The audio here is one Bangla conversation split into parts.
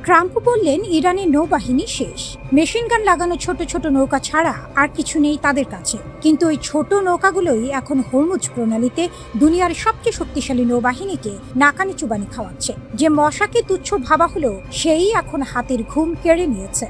ট্রাম্প বললেন ইরানের নৌবাহিনী শেষ। মেশিন গান লাগানো ছোট ছোট নৌকা ছাড়া আর কিছু নেই তাদের কাছে। কিন্তু ওই ছোট নৌকাগুলোই এখন হরমুজ প্রণালীতে দুনিয়ার সবচেয়ে শক্তিশালী নৌবাহিনীকে নাকানি চুবানি খাওয়াচ্ছে। যে মশাকে তুচ্ছ ভাবা হলো সেই এখন হাতের ঘুম কেড়ে নিয়েছে।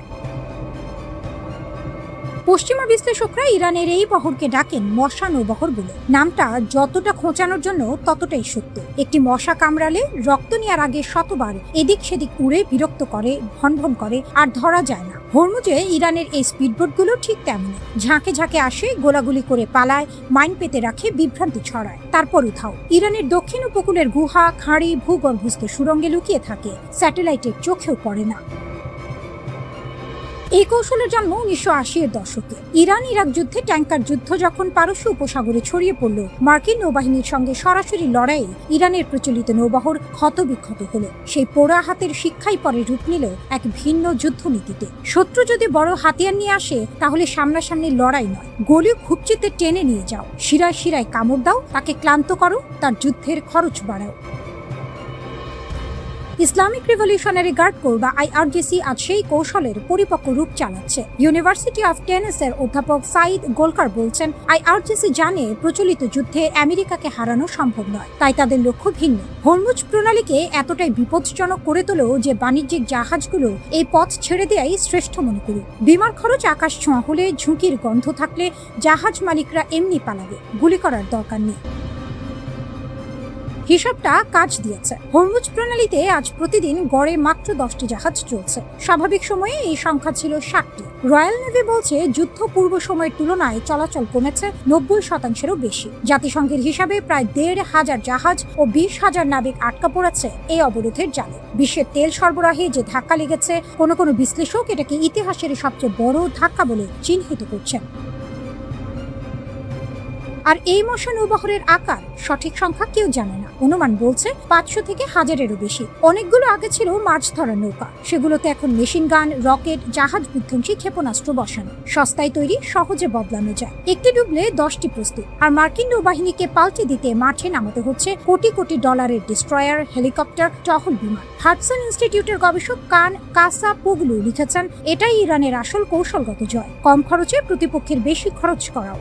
পশ্চিমা বিশ্লেষকরা ইরানের এই বহরকে ডাকেন মশা নৌবহর বলে। নামটা যতটা খোঁচানোর জন্য ততটাই সত্য। একটি মশা কামড়ালে রক্ত নেওয়ার আগে শতবার এদিক সেদিক উড়ে বিরক্ত করে, ভনভন করে, আর ধরা যায় না। হরমুজে ইরানের এই স্পিডবোটগুলো ঠিক তেমনই। ঝাঁকে ঝাঁকে আসে, গোলাগুলি করে পালায়, মাইন পেতে রাখে, বিভ্রান্তি ছড়ায়, তারপর উধাও। ইরানের দক্ষিণ উপকূলের গুহা, খাঁড়ি, ভূগর্ভস্থ সুড়ঙ্গে লুকিয়ে থাকে, স্যাটেলাইটের চোখেও পড়ে না। এই কৌশলের জন্ম 1980-এর দশকে। ইরান ইরাক যুদ্ধে ট্যাঙ্কার যুদ্ধ যখন পারস্য উপসাগরে ছড়িয়ে পড়ল, মার্কিন নৌবাহিনীর সঙ্গে সরাসরি লড়াইয়ে ইরানের প্রচলিত নৌবহর ক্ষতবিক্ষত হলো। সেই পোড়া হাতের শিক্ষাই পরে রূপ নিল এক ভিন্ন যুদ্ধনীতিতে। শত্রু যদি বড় হাতিয়ার নিয়ে আসে, তাহলে সামনাসামনি লড়াই নয়, গলি খুবচিতে টেনে নিয়ে যাও, শিরায় শিরায় কামড় দাও, তাকে ক্লান্ত করো, তার যুদ্ধের খরচ বাড়াও। ইসলামিক রিভলিউশনারি গার্ড কোর বা IRGC আজ সেই কৌশলের পরিপক্ক রূপ চালাচ্ছে। ইউনিভার্সিটি অফ টেনেসের অধ্যাপক সাইদ গোলকার বলছেন, IRGC জানে প্রচলিত যুদ্ধে আমেরিকাকে হারানো সম্ভব নয়, তাই তাদের লক্ষ্য ভিন্ন। হরমুজ প্রণালীকে এতটাই বিপজ্জনক করে তোলো যে বাণিজ্যিক জাহাজগুলো এই পথ ছেড়ে দেয়াই শ্রেষ্ঠ মনে করুক। বিমার খরচ আকাশ ছোঁয়া হলে, ঝুঁকির গন্ধ থাকলে জাহাজ মালিকরা এমনি পালাবে, গুলি করার দরকার নেই। হিসাবটা কাজ দিয়েছে। হরমুজ প্রণালীতে আজ প্রতিদিন গড়ে মাত্র 10টি জাহাজ চলছে। স্বাভাবিক সময়ে এই সংখ্যা ছিল 60টি। রয়্যাল নেভি বলছে যুদ্ধ পূর্ব সময়ের তুলনায় চলাচল কমেছে 90%-এরও বেশি। জাতিসংঘের হিসাবে প্রায় 1,500 জাহাজ ও 20,000 নাবিক আটকা পড়েছে এই অবরোধের জালে। বিশ্বের তেল সরবরাহে যে ধাক্কা লেগেছে, কোনো কোনো বিশ্লেষক এটাকে ইতিহাসের সবচেয়ে বড় ধাক্কা বলে চিহ্নিত করছেন। আর এই মশা নৌবহরের আকার সঠিক সংখ্যা কেউ জানে না। অনুমান বলছে 500 থেকে 1000-এরও বেশি। অনেকগুলো আগে ছিল মাছ ধরার নৌকা, সেগুলোতে এখন মেশিন গান, রকেট, জাহাজ বিধ্বংসী ক্ষেপণাস্ত্র বসানো। সস্তায় তৈরি, সহজে বদলানো যায়। একটি ডুবলে 10টি প্রস্তুত। আর মার্কিন নৌবাহিনীকে পাল্টে দিতে মাঠে নামাতে হচ্ছে কোটি কোটি ডলারের ডিস্ট্রয়ার, হেলিকপ্টার, টহল বিমান। হাডসন ইনস্টিটিউটের গবেষক কান কাসাপোগলু লিখেছেন, এটাই ইরানের আসল কৌশলগত জয়। কম খরচে প্রতিপক্ষের বেশি খরচ করাও।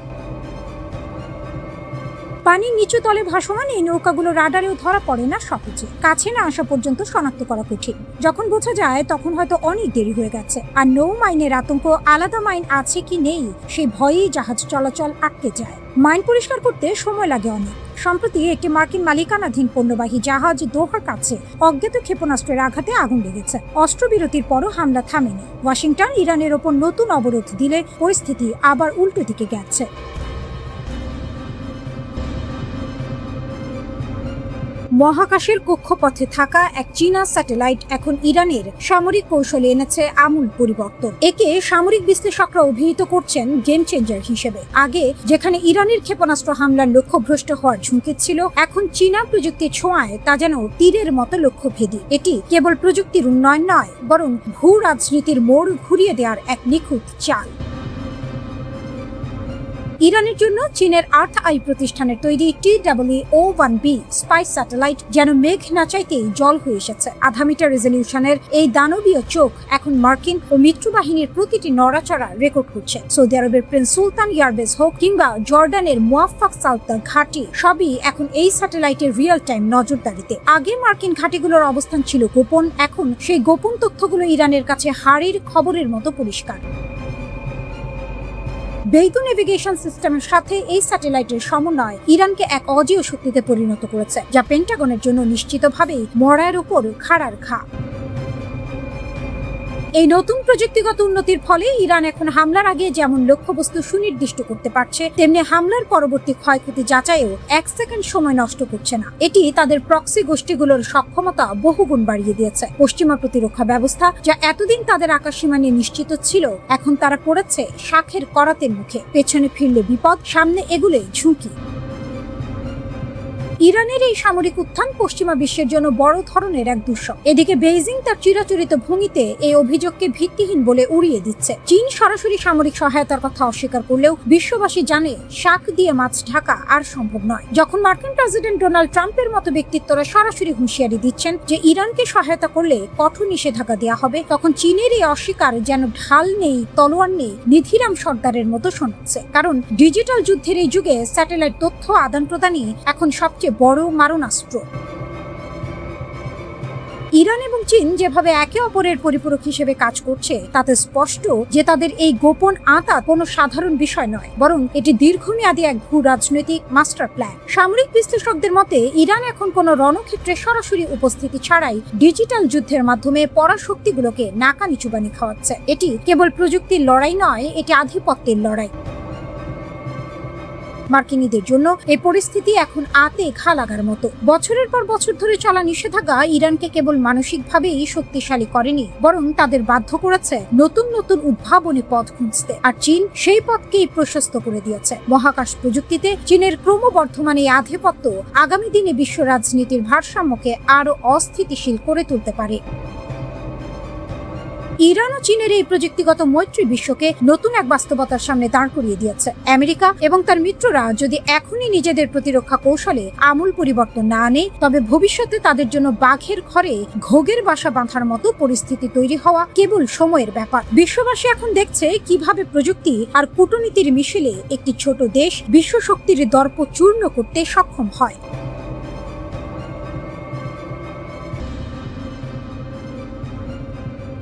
পানির নিচু তলে ভাসমান এই নৌকাগুলো রাডারেও ধরা পড়ে না সহজে। কাছে না আসা পর্যন্ত শনাক্ত করা কঠিন। যখন বোঝা যায় তখন হয়তো অনেক দেরি হয়ে গেছে। আর নৌ মাইনের আতঙ্ক, আলাদা মাইন আছে কি নেই সেই ভয়েই জাহাজ চলাচল আটকে যায়। মাইন পরিষ্কার করতে সময় লাগে অনেক। সম্প্রতি একটি মার্কিন মালিকানাধীন পণ্যবাহী জাহাজ দোহার কাছে অজ্ঞাত ক্ষেপণাস্ত্রের আঘাতে আগুন লেগেছে। অস্ত্রবিরতির পরও হামলা থামেনি। ওয়াশিংটন ইরানের ওপর নতুন অবরোধ দিলে পরিস্থিতি আবার উল্টো দিকে গেছে। মহাকাশের কক্ষপথে থাকা এক চীনা স্যাটেলাইট এখন ইরানের সামরিক কৌশলে এনেছে আমূল পরিবর্তন। একে সামরিক বিশ্লেষকরা অভিহিত করছেন গেম চেঞ্জার হিসেবে। আগে যেখানে ইরানের ক্ষেপণাস্ত্র হামলার লক্ষ্যভ্রষ্ট হওয়ার ঝুঁকি ছিল, এখন চীনা প্রযুক্তির ছোঁয়ায় তা যেন তীরের মতো লক্ষ্যভেদী। এটি কেবল প্রযুক্তির উন্নয়ন নয়, বরং ভূ রাজনীতির মোড় ঘুরিয়ে দেওয়ার এক নিখুঁত চাল। ইরানের জন্য চীনের আর্থ আই প্রতিষ্ঠানের তৈরি TWO-1B স্পাইস স্যাটেলাইট যেন মেঘ না চাইতেই জল হয়ে এসেছে। 0.5 মিটার রেজলিউশনের এই দানবীয় চোখ এখন মার্কিন ও মিত্র বাহিনীর প্রতিটি নড়াচড়া রেকর্ড করছে। সৌদি আরবের প্রিন্স সুলতান এয়ারবেস হোক কিংবা জর্ডানের মুয়াফফাক সালতান ঘাঁটি, সবই এখন এই স্যাটেলাইটের রিয়েল টাইম নজরদারিতে। আগে মার্কিন ঘাঁটিগুলোর অবস্থান ছিল গোপন, এখন সেই গোপন তথ্যগুলো ইরানের কাছে হাড়ির খবরের মতো পরিষ্কার। বেইদু নেভিগেশন সিস্টেমের সাথে এই স্যাটেলাইটের সমন্বয় ইরানকে এক অজেয় শক্তিতে পরিণত করেছে, যা পেন্টাগনের জন্য নিশ্চিতভাবেই মরার উপর খাড়ার ঘা। এই নতুন প্রযুক্তিগত উন্নতির ফলে ইরান এখন হামলার আগে যেমন লক্ষ্যবস্তু সুনির্দিষ্ট করতে পারছে, তেমনি হামলার পরবর্তী ক্ষয়ক্ষতি যাচাইও 1 সেকেন্ড সময় নষ্ট করছে না। এটি তাদের প্রক্সি গোষ্ঠীগুলোর সক্ষমতা বহুগুণ বাড়িয়ে দিয়েছে। পশ্চিমা প্রতিরক্ষা ব্যবস্থা, যা এতদিন তাদের আকাশসীমা নিয়ে নিশ্চিত ছিল, এখন তারা পড়েছে শাখের করাতের মুখে। পেছনে ফিরলে বিপদ, সামনে এগুলে ঝুঁকি। ইরানের এই সামরিক উত্থান পশ্চিমা বিশ্বের জন্য বড় ধরনের এক দুঃস্বপ্ন। এদিকে বেইজিং তার চিরাচরিত ভঙ্গিতে এই অভিযোগকে ভিত্তিহীন বলে উড়িয়ে দিচ্ছে। চীন সরাসরি সামরিক সহায়তার কথা অস্বীকার করলেও বিশ্ববাসী জানে শাক দিয়ে মাছ ঢাকা আর সম্ভব নয়। যখন মার্কিন প্রেসিডেন্ট ডোনাল্ড ট্রাম্পের মতো ব্যক্তিত্বরা সরাসরি হুঁশিয়ারি দিচ্ছেন যে ইরানকে সহায়তা করলে কঠোর নিষেধাজ্ঞা দেওয়া হবে, তখন চীনের এই অস্বীকার যেন ঢাল নেই, তলোয়ার নেই, নিধিরাম সর্দারের মতো শোনাচ্ছে। কারণ ডিজিটাল যুদ্ধের এই যুগে স্যাটেলাইট তথ্য আদান প্রদানই এখন সবচেয়ে বড় মারণাস্ত্র। ইরান এবং চীন যেভাবে একে অপরের পরিপূরক হিসেবে কাজ করছে তাতে স্পষ্ট যে তাদের এই গোপন আঁতাত কোনো সাধারণ বিষয় নয়, বরং এটি দীর্ঘমেয়াদী এক ভূ রাজনৈতিক মাস্টার প্ল্যান। সামরিক বিশ্লেষকদের মতে ইরান এখন কোনো রণক্ষেত্রে সরাসরি উপস্থিতি ছাড়াই ডিজিটাল যুদ্ধের মাধ্যমে পরাশক্তিগুলোকে নাকানি চুবানি খাওয়াচ্ছে। এটি কেবল প্রযুক্তির লড়াই নয়, এটি আধিপত্যের লড়াই। মার্কিনীদের জন্য এই পরিস্থিতি এখন আতে ঘা লাগার মতো। বছরের পর বছর ধরে চলা নিষেধাজ্ঞা ইরানকে কেবল মানসিকভাবেই শক্তিশালী করেনি, বরং তাদের বাধ্য করেছে নতুন নতুন উদ্ভাবনী পথ খুঁজতে। আর চীন সেই পথকেই প্রশস্ত করে দিয়েছে। মহাকাশ প্রযুক্তিতে চীনের ক্রমবর্ধমান এই আধিপত্য আগামী দিনে বিশ্ব রাজনীতির ভারসাম্যকে আরো অস্থিতিশীল করে তুলতে পারে। ইরান ও চীনের এই প্রযুক্তিগত মৈত্রী বিশ্বকে নতুন এক বাস্তবতার সামনে দাঁড় করিয়ে দিয়েছে। আমেরিকা এবং তার মিত্ররা যদি এখনই নিজেদের প্রতিরক্ষা কৌশলে আমূল পরিবর্তন না আনে, তবে ভবিষ্যতে তাদের জন্য বাঘের ঘরে ঘোগের বাসা বাঁধার মতো পরিস্থিতি তৈরি হওয়া কেবল সময়ের ব্যাপার। বিশ্ববাসী এখন দেখছে কিভাবে প্রযুক্তি আর কূটনীতির মিশেলে একটি ছোট দেশ বিশ্ব শক্তির দর্প চূর্ণ করতে সক্ষম হয়।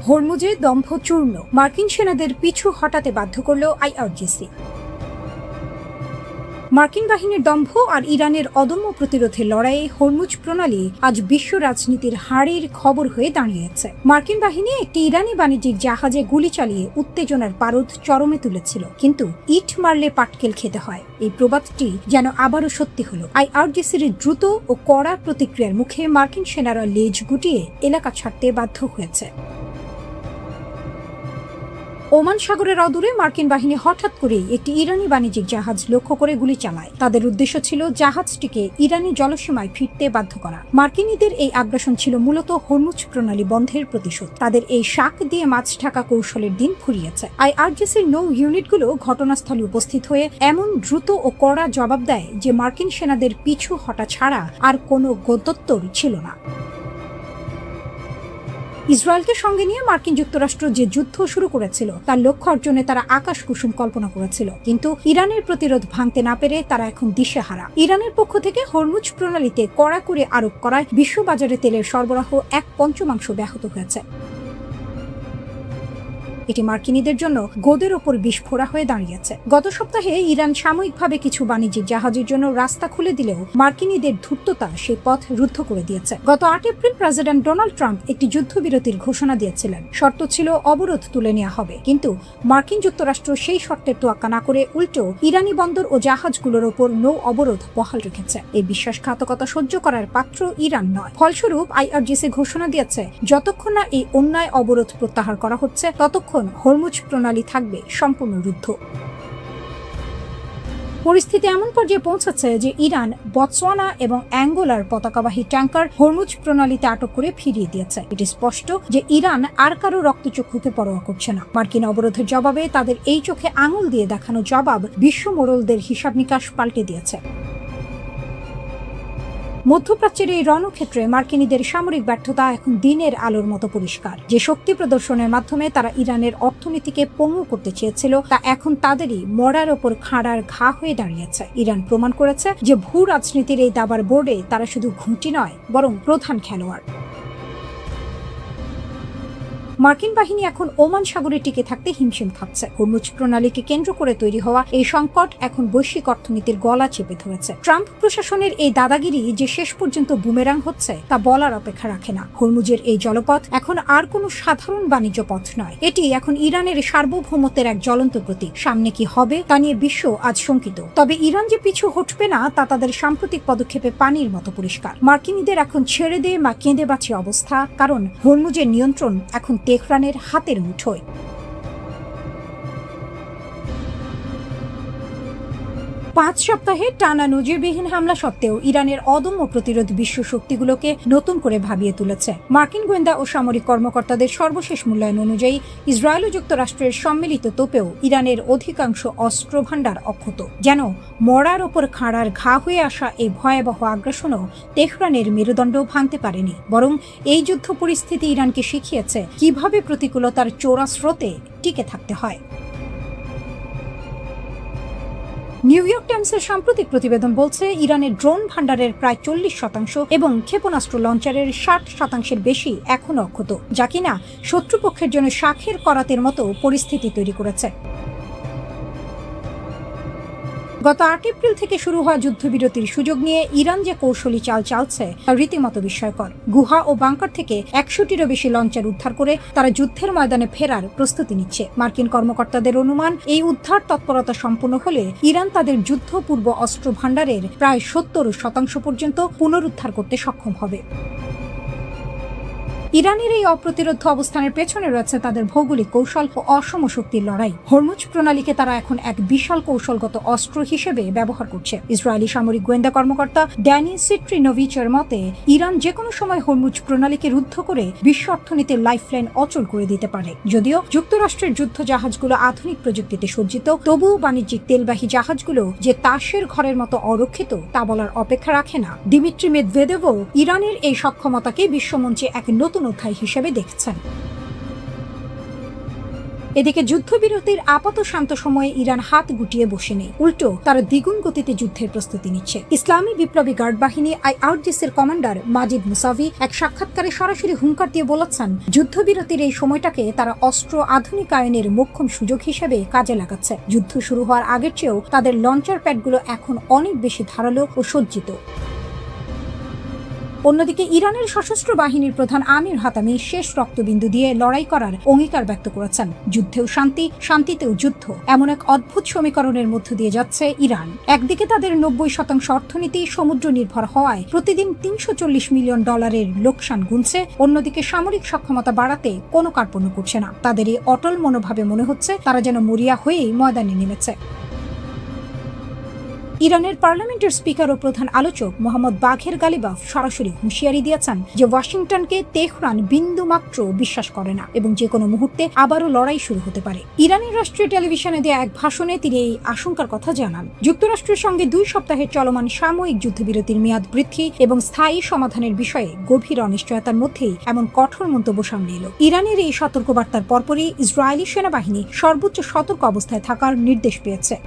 হরমুজে দম্ভ চূর্ণ, মার্কিন সেনাদের পিছু হটাতে বাধ্য করল আইআরজিসি। মার্কিন বাহিনীর দম্ভ আর ইরানের অদম্য প্রতিরোধের লড়াইয়ে হরমুজ প্রণালী আজ বিশ্ব রাজনীতির হাড়ির খবর হয়ে দাঁড়িয়েছে। মার্কিন বাহিনী একটি ইরানি বাণিজ্যিক জাহাজে গুলি চালিয়ে উত্তেজনার পারদ চরমে তুলেছিল, কিন্তু ইট মারলে পাটকেল খেতে হয়, এই প্রবাদটি যেন আবারও সত্যি হলো। আইআরজিসির দ্রুত ও কড়া প্রতিক্রিয়ার মুখে মার্কিন সেনারা লেজ গুটিয়ে এলাকা ছাড়তে বাধ্য হয়েছে। ওমান সাগরের অদূরে মার্কিন বাহিনী হঠাৎ করেই একটি ইরানি বাণিজ্যিক জাহাজ লক্ষ্য করে গুলি চালায়। তাদের উদ্দেশ্য ছিল জাহাজটিকে ইরানি জলসীমায় ফিরতে বাধ্য করা। মার্কিনীদের এই আগ্রাসন ছিল মূলত হরমুজ প্রণালী বন্ধের প্রতিশোধ। তাদের এই শাক দিয়ে মাছ ঢাকা কৌশলের দিন ফুরিয়েছে। আইআরজিসির নৌ ইউনিটগুলো ঘটনাস্থলে উপস্থিত হয়ে এমন দ্রুত ও কড়া জবাব দেয় যে মার্কিন সেনাদের পিছু হটা ছাড়া আর কোনো গত্যন্তর ছিল না। ইসরায়েলকে সঙ্গে নিয়ে মার্কিন যুক্তরাষ্ট্র যে যুদ্ধ শুরু করেছিল তার লক্ষ্য অর্জনে তারা আকাশ কুসুম কল্পনা করেছিল, কিন্তু ইরানের প্রতিরোধ ভাঙতে না পেরে তারা এখন দিশেহারা। ইরানের পক্ষ থেকে হরমুজ প্রণালীতে কড়াকড়ি আরোপ করায় বিশ্ববাজারে তেলের সরবরাহ 1/5 ব্যাহত হয়েছে। এটি মার্কিনীদের জন্য গোদের ওপর বিস্ফোরা হয়ে দাঁড়িয়েছে। গত সপ্তাহে ইরান সাময়িকভাবে কিছু বাণিজ্যিক জাহাজের জন্য রাস্তা খুলে দিলেও মার্কিনীদের ধূর্ততা সেই পথ রুদ্ধ করে দিয়েছে। গত 8 এপ্রিল প্রেসিডেন্ট ডোনাল্ড ট্রাম্প একটি যুদ্ধবিরতির ঘোষণা দিয়েছিলেন। শর্ত ছিল অবরোধ তুলে নেওয়া হবে, কিন্তু মার্কিন যুক্তরাষ্ট্র সেই শর্তের তোয়াক্কা না করে উল্টো ইরানি বন্দর ও জাহাজগুলোর ওপর নৌ অবরোধ বহাল রেখেছে। এই বিশ্বাসঘাতকতা সহ্য করার পাত্র ইরান নয়। ফলস্বরূপ আইআরজিসি ঘোষণা দিয়েছে যতক্ষণ না এই অন্যায় অবরোধ প্রত্যাহার করা হচ্ছে ততক্ষণ হরমুজ প্রণালী থাকবে সম্পূর্ণ রুদ্ধ। পরিস্থিতি এমন পর্যায়ে পৌঁছেছে যে ইরান বতসোয়ানা এবং অ্যাঙ্গোলার পতাকাবাহী ট্যাঙ্কার হরমুজ প্রণালীতে আটক করে ফিরিয়ে দিয়েছে। এটি স্পষ্ট যে ইরান আর কারো রক্তচক্ষুকে পরোয়া করছে না। মার্কিন অবরোধের জবাবে তাদের এই চোখে আঙুল দিয়ে দেখানো জবাব বিশ্ব মোড়লদের হিসাব নিকাশ পাল্টে দিয়েছে। মধ্যপ্রাচ্যের এই রণক্ষেত্রে মার্কিনীদের সামরিক ব্যর্থতা এখন দিনের আলোর মতো পরিষ্কার। যে শক্তি প্রদর্শনের মাধ্যমে তারা ইরানের অর্থনীতিকে পঙ্গু করতে চেয়েছিল তা এখন তাদেরই মরার ওপর খাড়ার ঘা হয়ে দাঁড়িয়েছে। ইরান প্রমাণ করেছে যে ভূ রাজনীতির এই দাবার বোর্ডে তারা শুধু ঘুঁটি নয়, বরং প্রধান খেলোয়াড়। মার্কিন বাহিনী এখন ওমান সাগরে টিকে থাকতে হিমশিম খাচ্ছে। হরমুজ প্রণালীকে কেন্দ্র করে তৈরি হওয়া এই সংকট এখন বৈশ্বিক অর্থনীতির গলা চেপে ধরেছে। ট্রাম্প প্রশাসনের এই দাদাগিরি যে শেষ পর্যন্ত বুমেরাং হচ্ছে তা বলার অপেক্ষা রাখে না। হরমুজের এই জলপথ এখন আর কোনো সাধারণ বাণিজ্য পথ নয়, এটি এখন ইরানের সার্বভৌমত্বের এক জ্বলন্ত প্রতীক। সামনে কি হবে তা নিয়ে বিশ্ব আজ শঙ্কিত। তবে ইরান যে পিছু হটবে না তা তাদের সাম্প্রতিক পদক্ষেপে পানির মতো পরিষ্কার। মার্কিনীদের এখন ছেড়ে দে বা কেঁদে বাঁচে অবস্থা, কারণ হরমুজের নিয়ন্ত্রণ এখন তেহরানের হাতের মুঠোয়। 5 সপ্তাহে টানা নজিরবিহীন হামলা সত্ত্বেও ইরানের অদম্য প্রতিরোধ বিশ্ব শক্তিগুলোকে নতুন করে ভাবিয়ে তুলেছে। মার্কিন গোয়েন্দা ও সামরিক কর্মকর্তাদের সর্বশেষ মূল্যায়ন অনুযায়ী ইসরায়েল ও যুক্তরাষ্ট্রের সম্মিলিত তোপেও ইরানের অধিকাংশ অস্ত্র ভাণ্ডার অক্ষত। যেন মরার ওপর খাঁড়ার ঘা হয়ে আসা এই ভয়াবহ আগ্রাসনও তেহরানের মেরুদণ্ড ভাঙতে পারেনি, বরং এই যুদ্ধ পরিস্থিতি ইরানকে শিখিয়েছে কিভাবে প্রতিকূলতার চোরা স্রোতে টিকে থাকতে হয়। নিউ ইয়র্ক টাইমসের সাম্প্রতিক প্রতিবেদন বলছে, ইরানের ড্রোন ভাণ্ডারের প্রায় 40% এবং ক্ষেপণাস্ত্র লঞ্চারের 60% বেশি এখনও অক্ষত, যা কিনা শত্রুপক্ষের জন্য শাখের করাতের মতো পরিস্থিতি তৈরি করেছে। গত 8 এপ্রিল থেকে শুরু হওয়া যুদ্ধবিরতির সুযোগ নিয়ে ইরান যে কৌশলী চাল চালছে তা রীতিমতো বিস্ময়কর। গুহা ও বাংকার থেকে 100টিরও বেশি লঞ্চার উদ্ধার করে তারা যুদ্ধের ময়দানে ফেরার প্রস্তুতি নিচ্ছে। মার্কিন কর্মকর্তাদের অনুমান, এই উদ্ধার তৎপরতা সম্পন্ন হলে ইরান তাদের যুদ্ধপূর্ব অস্ত্র ভাণ্ডারের প্রায় 70% পর্যন্ত পুনরুদ্ধার করতে সক্ষম হবে। ইরানের এই অপ্রতিরোধ অবস্থানের পেছনে রয়েছে তাদের ভৌগোলিক কৌশল ও অসম শক্তির লড়াই। হরমুজ প্রণালীকে তারা এখন এক বিশাল কৌশলগত অস্ত্র হিসেবে ব্যবহার করছে। ইসরায়েলি সামরিক গোয়েন্দা কর্মকর্তা ড্যানি সিট্রিনোভিচের মতে, ইরান যে কোনো সময় হরমুজ প্রণালীকে রুদ্ধ করে বিশ্ব অর্থনীতির লাইফলাইন অচল করে দিতে পারে। যদিও যুক্তরাষ্ট্রের যুদ্ধ জাহাজগুলো আধুনিক প্রযুক্তিতে সজ্জিত, তবুও বাণিজ্যিক তেলবাহী জাহাজগুলো যে তাসের ঘরের মতো অরক্ষিত তা বলার অপেক্ষা রাখে না। দিমিত্রি মেদভেদেভও ইরানের এই সক্ষমতাকে বিশ্বমঞ্চে এক নতুন অধ্যায় হিসেবে দেখছেন। এদিকে যুদ্ধবিরতির আপাত শান্ত সময়ে ইরান হাত গুটিয়ে বসে নেই, উল্টো তারা দ্বিগুণ গতিতে যুদ্ধের প্রস্তুতি নিচ্ছে। ইসলামী বিপ্লবী গার্ড বাহিনী IRGCর কমান্ডার মাজিদ মুসাভি এক সাক্ষাৎকারে সরাসরি হুঙ্কার দিয়ে বলেছেন, যুদ্ধবিরতির এই সময়টাকে তারা অস্ত্র আধুনিকায়নের মোক্ষম সুযোগ হিসেবে কাজে লাগাচ্ছে। যুদ্ধ শুরু হওয়ার আগের চেয়েও তাদের লঞ্চার প্যাডগুলো এখন অনেক বেশি ধারালো ও সজ্জিত। অন্যদিকে ইরানের সশস্ত্র বাহিনীর প্রধান আমির হাতামি শেষ রক্তবিন্দু দিয়ে লড়াই করার অঙ্গীকার ব্যক্ত করেছেন। যুদ্ধেও শান্তি, শান্তিতেও যুদ্ধ, এমন এক অদ্ভুত সমীকরণের মধ্য দিয়ে যাচ্ছে ইরান। একদিকে তাদের 90% অর্থনীতি সমুদ্র নির্ভর হওয়ায় প্রতিদিন $340 মিলিয়ন লোকসান গুনছে, অন্যদিকে সামরিক সক্ষমতা বাড়াতে কোনো কার্পণ্য করছে না। তাদের এই অটল মনোভাবে মনে হচ্ছে তারা যেন মরিয়া হয়েই ময়দানে নেমেছে। ইরানের পার্লামেন্টের স্পিকার ও প্রধান আলোচক মোহাম্মদ বাঘের গালিবাফ সরাসরি হুঁশিয়ারি দিয়েছেন যে ওয়াশিংটনকে তেহরান বিন্দুমাত্র বিশ্বাস করে না এবং যে কোনো মুহূর্তে আবারও লড়াই শুরু হতে পারে। ইরানের রাষ্ট্রীয় টেলিভিশনে দেয়া এক ভাষণে তিনি এই আশঙ্কার কথা জানান। যুক্তরাষ্ট্রের সঙ্গে 2 সপ্তাহের চলমান সাময়িক যুদ্ধবিরতির মেয়াদ বৃদ্ধি এবং স্থায়ী সমাধানের বিষয়ে গভীর অনিশ্চয়তার মধ্যেই এমন কঠোর মন্তব্য সামনে এলো। ইরানের এই সতর্কবার্তার পরপরই ইসরায়েলি সেনাবাহিনী সর্বোচ্চ সতর্ক অবস্থায় থাকার নির্দেশ পেয়েছে।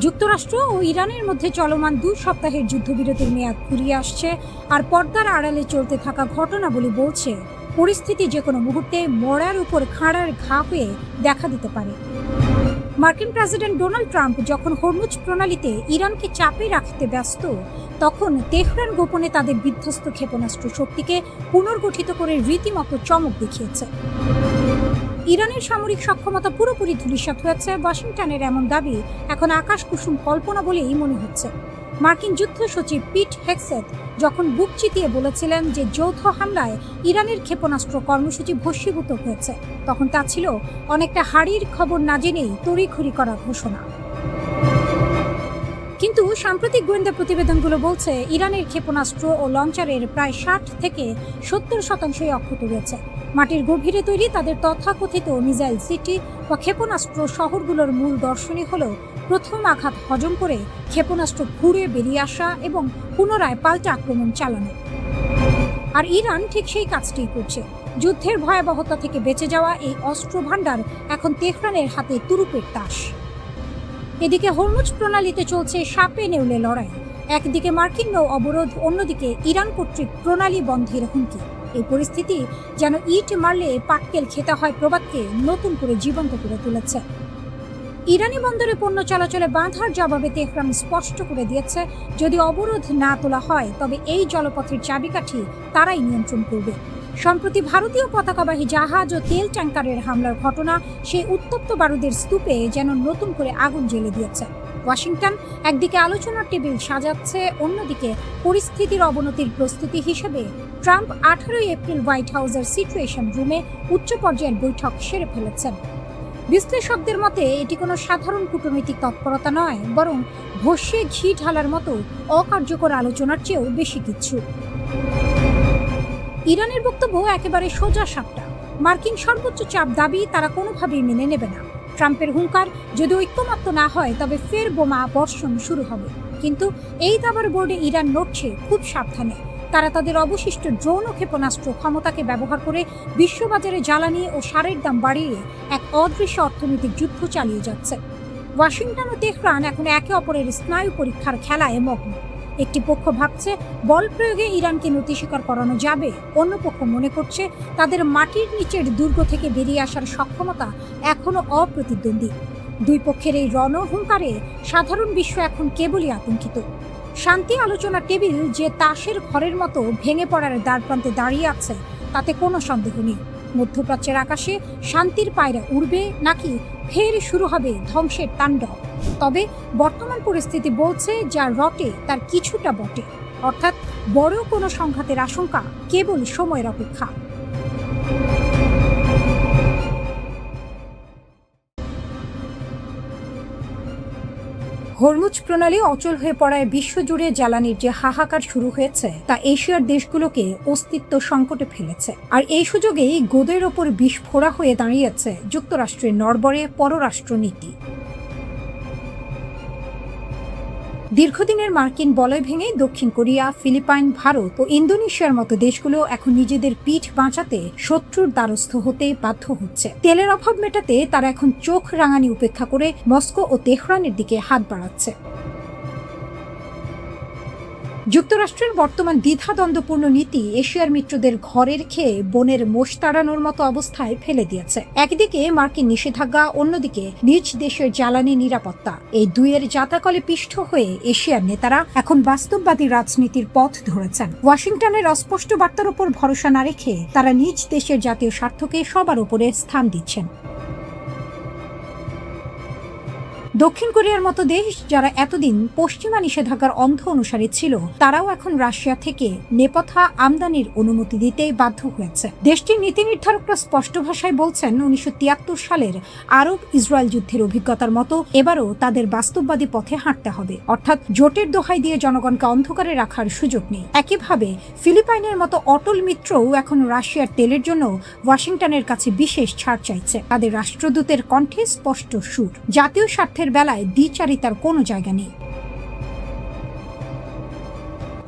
যুক্তরাষ্ট্র ও ইরানের মধ্যে চলমান 2 সপ্তাহের যুদ্ধবিরতির মেয়াদ ফুরিয়ে আসছে, আর পর্দার আড়ালে চলতে থাকা ঘটনাবলী বলছে পরিস্থিতি যে কোনো মুহূর্তে মরার উপর খাঁড়ার ঘা হয়ে দেখা দিতে পারে। মার্কিন প্রেসিডেন্ট ডোনাল্ড ট্রাম্প যখন হরমুজ প্রণালীতে ইরানকে চাপে রাখতে ব্যস্ত, তখন তেহরান গোপনে তাদের বিধ্বস্ত ক্ষেপণাস্ত্র শক্তিকে পুনর্গঠিত করে রীতিমতো চমক দেখিয়েছে। ইরানের সামরিক সক্ষমতা পুরোপুরি ধূলিসাৎ হয়েছে। ওয়াশিংটনের এমন দাবি এখন আকাশ কুসুম কল্পনা বলেই মনে হচ্ছে। মার্কিন যুদ্ধ সচিব পিট হেগসেথ যখন বুক চিতিয়ে বলেছিলেন যে যৌথ হামলায় ইরানের ক্ষেপণাস্ত্র কর্মসূচি ভস্মীভূত হয়েছে, তখন তা ছিল অনেকটা হাড়ির খবর না জেনেই তড়িঘড়ি করা ঘোষণা। কিন্তু সাম্প্রতিক গোয়েন্দা প্রতিবেদনগুলো বলছে ইরানের ক্ষেপণাস্ত্র ও লঞ্চারের প্রায় 60 থেকে 70% অক্ষত রয়েছে। মাটির গভীরে তৈরি তাদের তথাকথিত মিসাইল সিটি বা ক্ষেপণাস্ত্র শহরগুলোর মূল দর্শনই হল প্রথম আঘাত হজম করে ক্ষেপণাস্ত্র ঘুরে বেরিয়ে আসা এবং পুনরায় পাল্টা আক্রমণ চালানো। আর ইরান ঠিক সেই কাজটিই করছে। যুদ্ধের ভয়াবহতা থেকে বেঁচে যাওয়া এই অস্ত্র ভাণ্ডার এখন তেহরানের হাতে তুরুপের তাস। এদিকে হরমুজ প্রণালীতে চলছে সাপে নেউলে লড়াই। একদিকে মার্কিন নৌ অবরোধ, অন্যদিকে ইরান কর্তৃক প্রণালী বন্ধের হুমকি। এই পরিস্থিতি যেন ইট মারলে পাটকেল খেতে হয় প্রবাদকে নতুন করে জীবন্ত করে তুলেছে। ইরানি বন্দরে পণ্য চলাচলে বাঁধার জবাবে তেহরান স্পষ্ট করে দিয়েছে, যদি অবরোধ না তোলা হয় তবে এই জলপথের চাবিকাঠি তারাই নিয়ন্ত্রণ করবে। সম্প্রতি ভারতীয় পতাকাবাহী জাহাজ ও তেল ট্যাঙ্কারের হামলার ঘটনা সেই উত্তপ্ত বারুদের স্তূপে যেন নতুন করে আগুন জ্বেলে দিয়েছে। ওয়াশিংটন একদিকে আলোচনার টেবিল সাজাচ্ছে, অন্যদিকে পরিস্থিতির অবনতির প্রস্তুতি হিসেবে ট্রাম্প 18 এপ্রিল হোয়াইট হাউসের সিচুয়েশন রুমে উচ্চ পর্যায়ের বৈঠক সেরে ফেলেছেন। বিশ্লেষকদের মতে এটি কোনো সাধারণ কূটনৈতিক তৎপরতা নয়, বরং ভস্যে ঘি ঢালার মতো অকার্যকর আলোচনার চেয়েও বেশি কিছু। ইরানের বক্তব্য একেবারে সোজা সাপটা। মার্কিন সর্বোচ্চ চাপ দাবি তারা কোনোভাবেই মেনে নেবে না। ট্রাম্পের হুঙ্কার, যদি ঐক্যমত্য না হয় তবে ফের বোমা বর্ষণ শুরু হবে। কিন্তু এই দাবার বোর্ডে ইরান লড়ছে খুব সাবধানে। তারা তাদের অবশিষ্ট ড্রোন ও ক্ষেপণাস্ত্র ক্ষমতাকে ব্যবহার করে বিশ্ববাজারে জ্বালানি ও সারের দাম বাড়িয়ে এক অদৃশ্য অর্থনৈতিক যুদ্ধ চালিয়ে যাচ্ছে। ওয়াশিংটন ও তেহরান এখন একে অপরের স্নায়ু পরীক্ষার খেলায় মগ্ন। একটি পক্ষ ভাবছে বল প্রয়োগে ইরানকে নতি স্বীকার করানো যাবে, অন্য পক্ষ মনে করছে তাদের মাটির নিচের দুর্গ থেকে বেরিয়ে আসার সক্ষমতা এখনো অপ্রতিদ্বন্দ্বী। দুই পক্ষের এই রণহুঙ্কারে সাধারণ বিশ্ব এখন কেবলই আতঙ্কিত। শান্তি আলোচনা টেবিল যে তাসের ঘরের মতো ভেঙে পড়ার দ্বারপ্রান্তে দাঁড়িয়ে আছে তাতে কোনো সন্দেহ নেই। মধ্যপ্রাচ্যের আকাশে শান্তির পায়রা উড়বে নাকি ফের শুরু হবে ধ্বংসের তাণ্ডব। তবে বর্তমান পরিস্থিতি বলছে যা রটে তার কিছুটা বটে, অর্থাৎ বড় কোনো সংঘাতের আশঙ্কা কেবল সময়ের অপেক্ষা। হরমুজ প্রণালী অচল হয়ে পড়ায় বিশ্বজুড়ে জ্বালানির যে হাহাকার শুরু হয়েছে তা এশিয়ার দেশগুলোকে অস্তিত্ব সংকটে ফেলেছে। আর এই সুযোগেই গোদের ওপর বিস্ফোরা হয়ে দাঁড়িয়েছে যুক্তরাষ্ট্রের নড়বড়ে পররাষ্ট্রনীতি। দীর্ঘদিনের মার্কিন বলয় ভেঙে দক্ষিণ কোরিয়া, ফিলিপাইন, ভারত ও ইন্দোনেশিয়ার মতো দেশগুলো এখন নিজেদের পিঠ বাঁচাতে শত্রুর দ্বারস্থ হতে বাধ্য হচ্ছে। তেলের অভাব মেটাতে তারা এখন চোখ রাঙানি উপেক্ষা করে মস্কো ও তেহরানের দিকে হাত বাড়াচ্ছে। যুক্তরাষ্ট্রের বর্তমান দ্বিধাদ্বন্দ্বপূর্ণ নীতি এশিয়ার মিত্রদের ঘরের খেয়ে বনের মোষ তাড়ানোর মতো অবস্থায় ফেলে দিয়েছে। একদিকে মার্কিন নিষেধাজ্ঞা, অন্যদিকে নিজ দেশের জ্বালানি নিরাপত্তা, এই দুইয়ের জাতাকলে পিষ্ট হয়ে এশিয়ার নেতারা এখন বাস্তববাদী রাজনীতির পথ ধরেছেন। ওয়াশিংটনের অস্পষ্ট বার্তার উপর ভরসা না রেখে তারা নিজ দেশের জাতীয় স্বার্থকে সবার উপরে স্থান দিচ্ছেন। দক্ষিণ কোরিয়ার মতো দেশ যারা এতদিন পশ্চিমা নিষেধাজ্ঞার অন্ধ অনুসারী ছিল, তারাও এখন রাশিয়া থেকে নেপথ্যা আমদানির অনুমতি দিতে বাধ্য হয়েছে। দেশটির নীতি নির্ধারকরা স্পষ্ট ভাষায় বলছেন 1973 সালের আরব ইসরায়েল যুদ্ধের অভিজ্ঞতার মতো এবারও তাদের বাস্তববাদী পথে হাঁটতে হবে, অর্থাৎ জোটের দোহাই দিয়ে জনগণকে অন্ধকারে রাখার সুযোগ নেই। একইভাবে ফিলিপাইনের মতো অটল মিত্রও এখন রাশিয়ার তেলের জন্য ওয়াশিংটনের কাছে বিশেষ ছাড় চাইছে। তাদের রাষ্ট্রদূতের কণ্ঠে স্পষ্ট সুর, জাতীয় স্বার্থের বেলায় দ্বিচারিতার কোনো জায়গা নেই।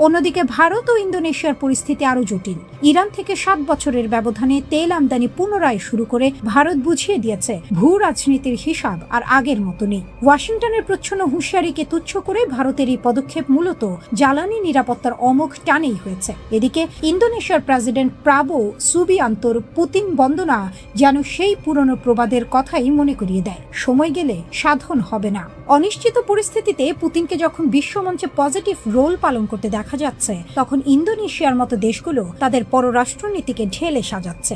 অন্যদিকে ভারত ও ইন্দোনেশিয়ার পরিস্থিতি আরো জটিল। ইরান থেকে 7 বছরের ব্যবধানে তেল আমদানি পুনরায় শুরু করে ভারত বুঝিয়ে দিয়েছে ভূ রাজনীতির হিসাব আর আগের মতো নেই। ওয়াশিংটনের প্রচ্ছন্ন হুঁশিয়ারিকে তুচ্ছ করে ভারতের এই পদক্ষেপ মূলত জ্বালানি নিরাপত্তার অমোঘ টানেই হয়েছে। এদিকে ইন্দোনেশিয়ার প্রেসিডেন্ট প্রাবো সুবিয়ান্তোর পুতিন বন্দনা যেন সেই পুরনো প্রবাদের কথাই মনে করিয়ে দেয়, সময় গেলে সাধন হবে না। অনিশ্চিত পরিস্থিতিতে পুতিনকে যখন বিশ্বমঞ্চে পজিটিভ রোল পালন করতে দেখা যাচ্ছে, তখন ইন্দোনেশিয়ার মতো দেশগুলো তাদের পররাষ্ট্রনীতিকে ঢেলে সাজাচ্ছে।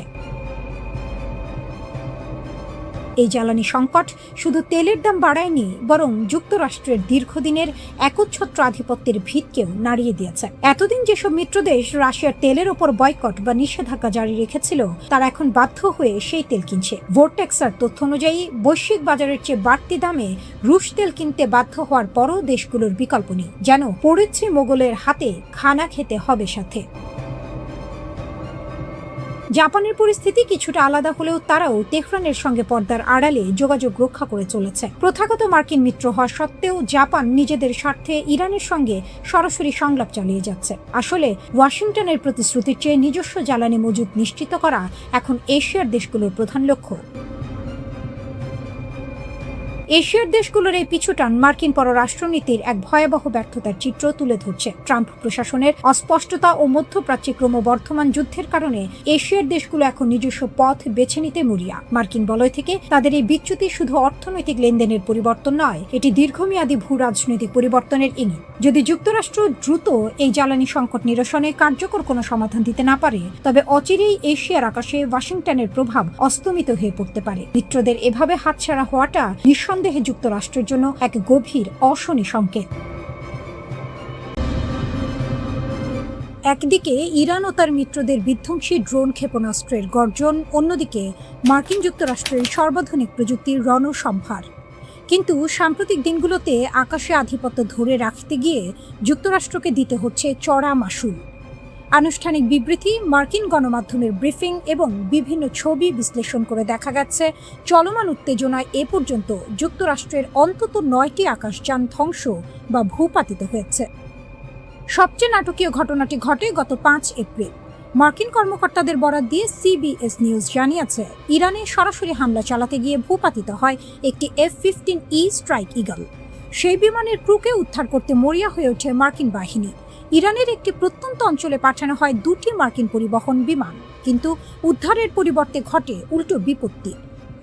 এই জ্বালানি সংকট শুধু তেলের দাম বাড়ায়নি, বরং যুক্তরাষ্ট্রের দীর্ঘদিনের একচ্ছত্র আধিপত্যের ভিতকেও নাড়িয়ে দিয়েছে। এতদিন যেসব মিত্রদেশ রাশিয়ার তেলের ওপর বয়কট বা নিষেধাজ্ঞা জারি রেখেছিল, তারা এখন বাধ্য হয়ে সেই তেল কিনছে। ভোর্টেক্সের তথ্য অনুযায়ী বৈশ্বিক বাজারের চেয়ে বাড়তি দামে রুশ তেল কিনতে বাধ্য হওয়ার পরও দেশগুলোর বিকল্প নেই, যেন পড়েছে মোগলের হাতে খানা খেতে হবে সাথে। জাপানের পরিস্থিতি কিছুটা আলাদা হলেও তারাও তেহরানের সঙ্গে পর্দার আড়ালে যোগাযোগ রক্ষা করে চলেছে। প্রথাগত মার্কিন মিত্র হওয়া সত্ত্বেও জাপান নিজেদের স্বার্থে ইরানের সঙ্গে সরাসরি সংলাপ চালিয়ে যাচ্ছে। আসলে ওয়াশিংটনের প্রতিশ্রুতির চেয়ে নিজস্ব জ্বালানি মজুদ নিশ্চিত করা এখন এশিয়ার দেশগুলোর প্রধান লক্ষ্য। এশিয়ার দেশগুলোর এই পিছুটান মার্কিন পররাষ্ট্রনীতির এক ভয়াবহ ব্যর্থতার চিত্র তুলে ধরছে। ট্রাম্প প্রশাসনের অস্পষ্টতা ও মধ্যপ্রাচ্যে ক্রমবর্ধমান যুদ্ধের কারণে এশিয়ার দেশগুলো এখন নিজস্ব পথ বেছে নিতে মরিয়া। মার্কিন বলয় থেকে তাদের এই বিচ্যুতি শুধু অর্থনৈতিক লেনদেনের পরিবর্তন নয়, এটি দীর্ঘমেয়াদী ভূ রাজনৈতিক পরিবর্তনের ইঙ্গিত। যদি যুক্তরাষ্ট্র দ্রুত এই জ্বালানি সংকট নিরসনে কার্যকর কোনো সমাধান দিতে না পারে, তবে অচিরেই এশিয়ার আকাশে ওয়াশিংটনের প্রভাব অস্তমিত হয়ে পড়তে পারে। মিত্রদের এভাবে হাতছাড়া হওয়াটা নিঃসন্দেহে যুক্তরাষ্ট্রের জন্য এক গভীর অশনি সংকেত। একদিকে ইরান ও তার মিত্রদের বিধ্বংসী ড্রোন ক্ষেপণাস্ত্রের গর্জন, অন্যদিকে মার্কিন যুক্তরাষ্ট্রের সর্বাধুনিক প্রযুক্তির রণসম্ভার। কিন্তু সাম্প্রতিক দিনগুলোতে আকাশে আধিপত্য ধরে রাখতে গিয়ে যুক্তরাষ্ট্রকে দিতে হচ্ছে চড়া মাশুল। আনুষ্ঠানিক বিবৃতি, মার্কিন গণমাধ্যমের ব্রিফিং এবং বিভিন্ন ছবি বিশ্লেষণ করে দেখা গেছে চলমান উত্তেজনায় এ পর্যন্ত যুক্তরাষ্ট্রের অন্তত 9টি আকাশযান ধ্বংস বা ভূপাতিত হয়েছে। সবচেয়ে নাটকীয় ঘটনাটি ঘটে গত 5 এপ্রিল। মার্কিন কর্মকর্তাদের বরাত দিয়ে সিবিএস নিউজ জানিয়েছে, ইরানে সরাসরি হামলা চালাতে গিয়ে ভূপাতিত হয় একটি F-15E স্ট্রাইক ঈগল। সেই বিমানের ক্রুকে উদ্ধার করতে মরিয়া হয়ে ওঠে মার্কিন বাহিনী। ইরানের একটি প্রত্যন্ত অঞ্চলে পাঠানো হয় 2টি মার্কিন পরিবহন বিমান, কিন্তু উদ্ধারের পরিবর্তে ঘটে উল্টো বিপত্তি।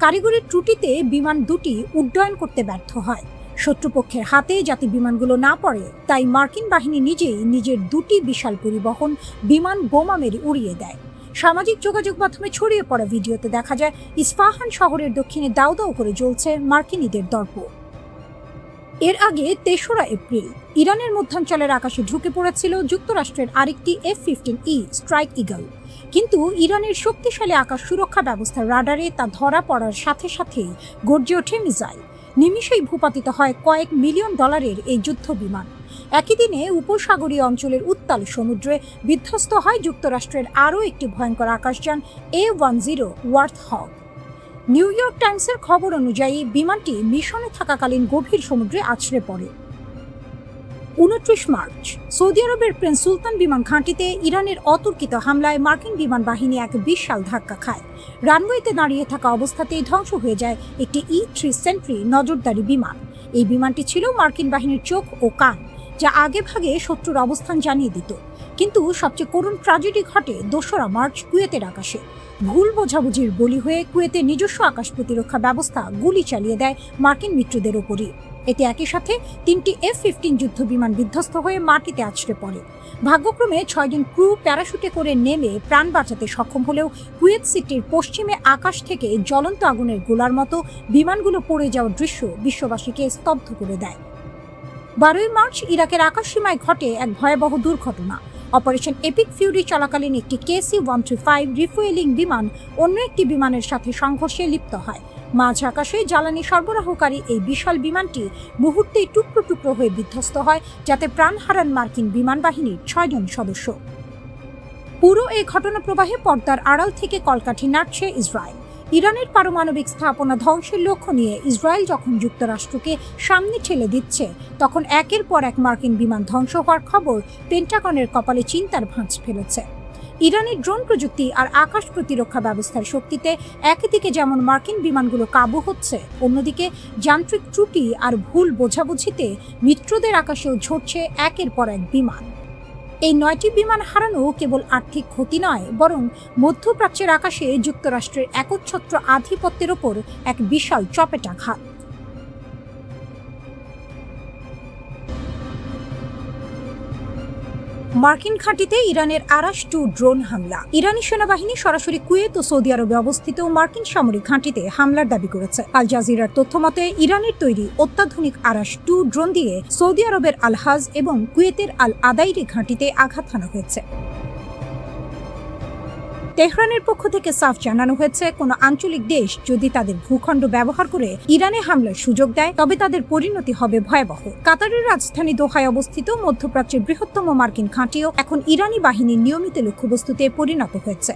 কারিগরি ত্রুটিতে বিমান দুটি উড্ডয়ন করতে ব্যর্থ হয়। শত্রুপক্ষের হাতে যাতে বিমানগুলো না পড়ে, তাই মার্কিন বাহিনী নিজেই নিজের 2টি বিশাল পরিবহন বিমান বোমা মেরে উড়িয়ে দেয়। সামাজিক যোগাযোগ মাধ্যমে ছড়িয়ে পড়া ভিডিওতে দেখা যায় ইস্পাহান শহরের দক্ষিণে দাউ দাউ করে জ্বলছে মার্কিনীদের দর্প। এর আগে 3রা এপ্রিল ইরানের মধ্যাঞ্চলের আকাশে ঢুকে পড়েছিল যুক্তরাষ্ট্রের আরেকটি F-15E স্ট্রাইক ঈগল, কিন্তু ইরানের শক্তিশালী আকাশ সুরক্ষা ব্যবস্থার রাডারে তা ধরা পড়ার সাথে সাথেই গর্জে ওঠে মিসাইল। নিমিষেই ভূপাতিত হয় কয়েক মিলিয়ন ডলারের এই যুদ্ধ বিমান। একই দিনে উপসাগরীয় অঞ্চলের উত্তাল সমুদ্রে বিধ্বস্ত হয় যুক্তরাষ্ট্রের আরও একটি ভয়ঙ্কর আকাশযান A-10 ওয়ার্থহগ। নিউ ইয়র্ক টাইমসের খবর অনুযায়ী বিমানটি মিশনে থাকাকালীন গভীর সমুদ্রে আছড়ে পড়ে। 29 মার্চ সৌদি আরবের প্রিন্স সুলতান বিমান ঘাঁটিতে ইরানের অতর্কিত হামলায় মার্কিন বিমান বাহিনী এক বিশাল ধাক্কা খায়। রানওয়েতে দাঁড়িয়ে থাকা অবস্থাতেই ধ্বংস হয়ে যায় একটি E-3 সেন্ট্রি নজরদারি বিমান। এই বিমানটি ছিল মার্কিন বাহিনীর চোখ ও কান, যা আগে ভাগে শত্রুর অবস্থান জানিয়ে দিত। কিন্তু সবচেয়ে করুণ ট্র্যাজেডি ঘটে 2রা মার্চ কুয়েতের আকাশে। ভুল বোঝাবুঝির বলি হয়ে কুয়েতের নিজস্ব আকাশ প্রতিরক্ষা ব্যবস্থা গুলি চালিয়ে দেয় মার্কিন মিত্রদের ওপরই। এতে একই সাথে 3টি F-15 যুদ্ধ বিমান বিধ্বস্ত হয়ে মাটিতে আছড়ে পড়ে। ভাগ্যক্রমে 6 জন ক্রু প্যারাশুটে করে নেমে প্রাণ বাঁচাতে সক্ষম হলেও কুয়েত সিটির পশ্চিমে আকাশ থেকে জ্বলন্ত আগুনের গোলার মতো বিমানগুলো পড়ে যাওয়ার দৃশ্য বিশ্ববাসীকে স্তব্ধ করে দেয়। 12 মার্চ ইরাকের আকাশসীমায় ঘটে এক ভয়াবহ দুর্ঘটনা। অপারেশন এপিক ফিউরি চলাকালীন একটি KC-135 রিফুয়েলিং বিমান অন্য একটি বিমানের সাথে সংঘর্ষে লিপ্ত হয়। মাঝ আকাশে জ্বালানি সরবরাহকারী এই বিশাল বিমানটি মুহূর্তেই টুকরো টুকরো হয়ে বিধ্বস্ত হয়, যাতে প্রাণ হারান মার্কিন বিমান বাহিনীর 6 জন সদস্য। পুরো এই ঘটনা প্রবাহে পর্দার আড়াল থেকে কলকাঠি নাড়ছে ইসরায়েল। ইরানের পারমাণবিক স্থাপনা ধ্বংসের লক্ষ্য নিয়ে ইসরায়েল যখন যুক্তরাষ্ট্রকে সামনে ঠেলে দিচ্ছে, তখন একের পর এক মার্কিন বিমান ধ্বংস হওয়ার খবর পেন্টাগনের কপালে চিন্তার ভাঁজ ফেলেছে। ইরানের ড্রোন প্রযুক্তি আর আকাশ প্রতিরক্ষা ব্যবস্থার শক্তিতে একদিকে যেমন মার্কিন বিমানগুলো কাবু হচ্ছে, অন্যদিকে যান্ত্রিক ত্রুটি আর ভুল বোঝাবুঝিতে মিত্রদের আকাশেও ঝরছে একের পর এক বিমান। এই 9টি বিমান হারানো কেবল আর্থিক ক্ষতি নয়, বরং মধ্যপ্রাচ্যের আকাশে যুক্তরাষ্ট্রের একচ্ছত্র আধিপত্যের ওপর এক বিশাল চপেটাঘাত। মার্কিন ঘাঁটিতে ইরানের আরাশ-2 ড্রোন হামলা। ইরানি সেনাবাহিনী সরাসরি কুয়েত ও সৌদি আরবে অবস্থিত মার্কিন সামরিক ঘাঁটিতে হামলার দাবি করেছে। আল জাজিরার তথ্যমতে ইরানের তৈরি অত্যাধুনিক আরাশ-2 ড্রোন দিয়ে সৌদি আরবের আল-হাজ এবং কুয়েতের আল-আদাইরি ঘাঁটিতে আঘাত হানা হয়েছে। তেহরানের পক্ষ থেকে সাফ জানানো হয়েছে, কোনো আঞ্চলিক দেশ যদি তাদের ভূখণ্ড ব্যবহার করে ইরানে হামলার সুযোগ দেয়, তবে তাদের পরিণতি হবে ভয়াবহ। কাতারের রাজধানী দোহায় অবস্থিত মধ্যপ্রাচ্যের বৃহত্তম মার্কিন ঘাঁটিও এখন ইরানি বাহিনীর নিয়মিত লক্ষ্যবস্তুতে পরিণত হয়েছে।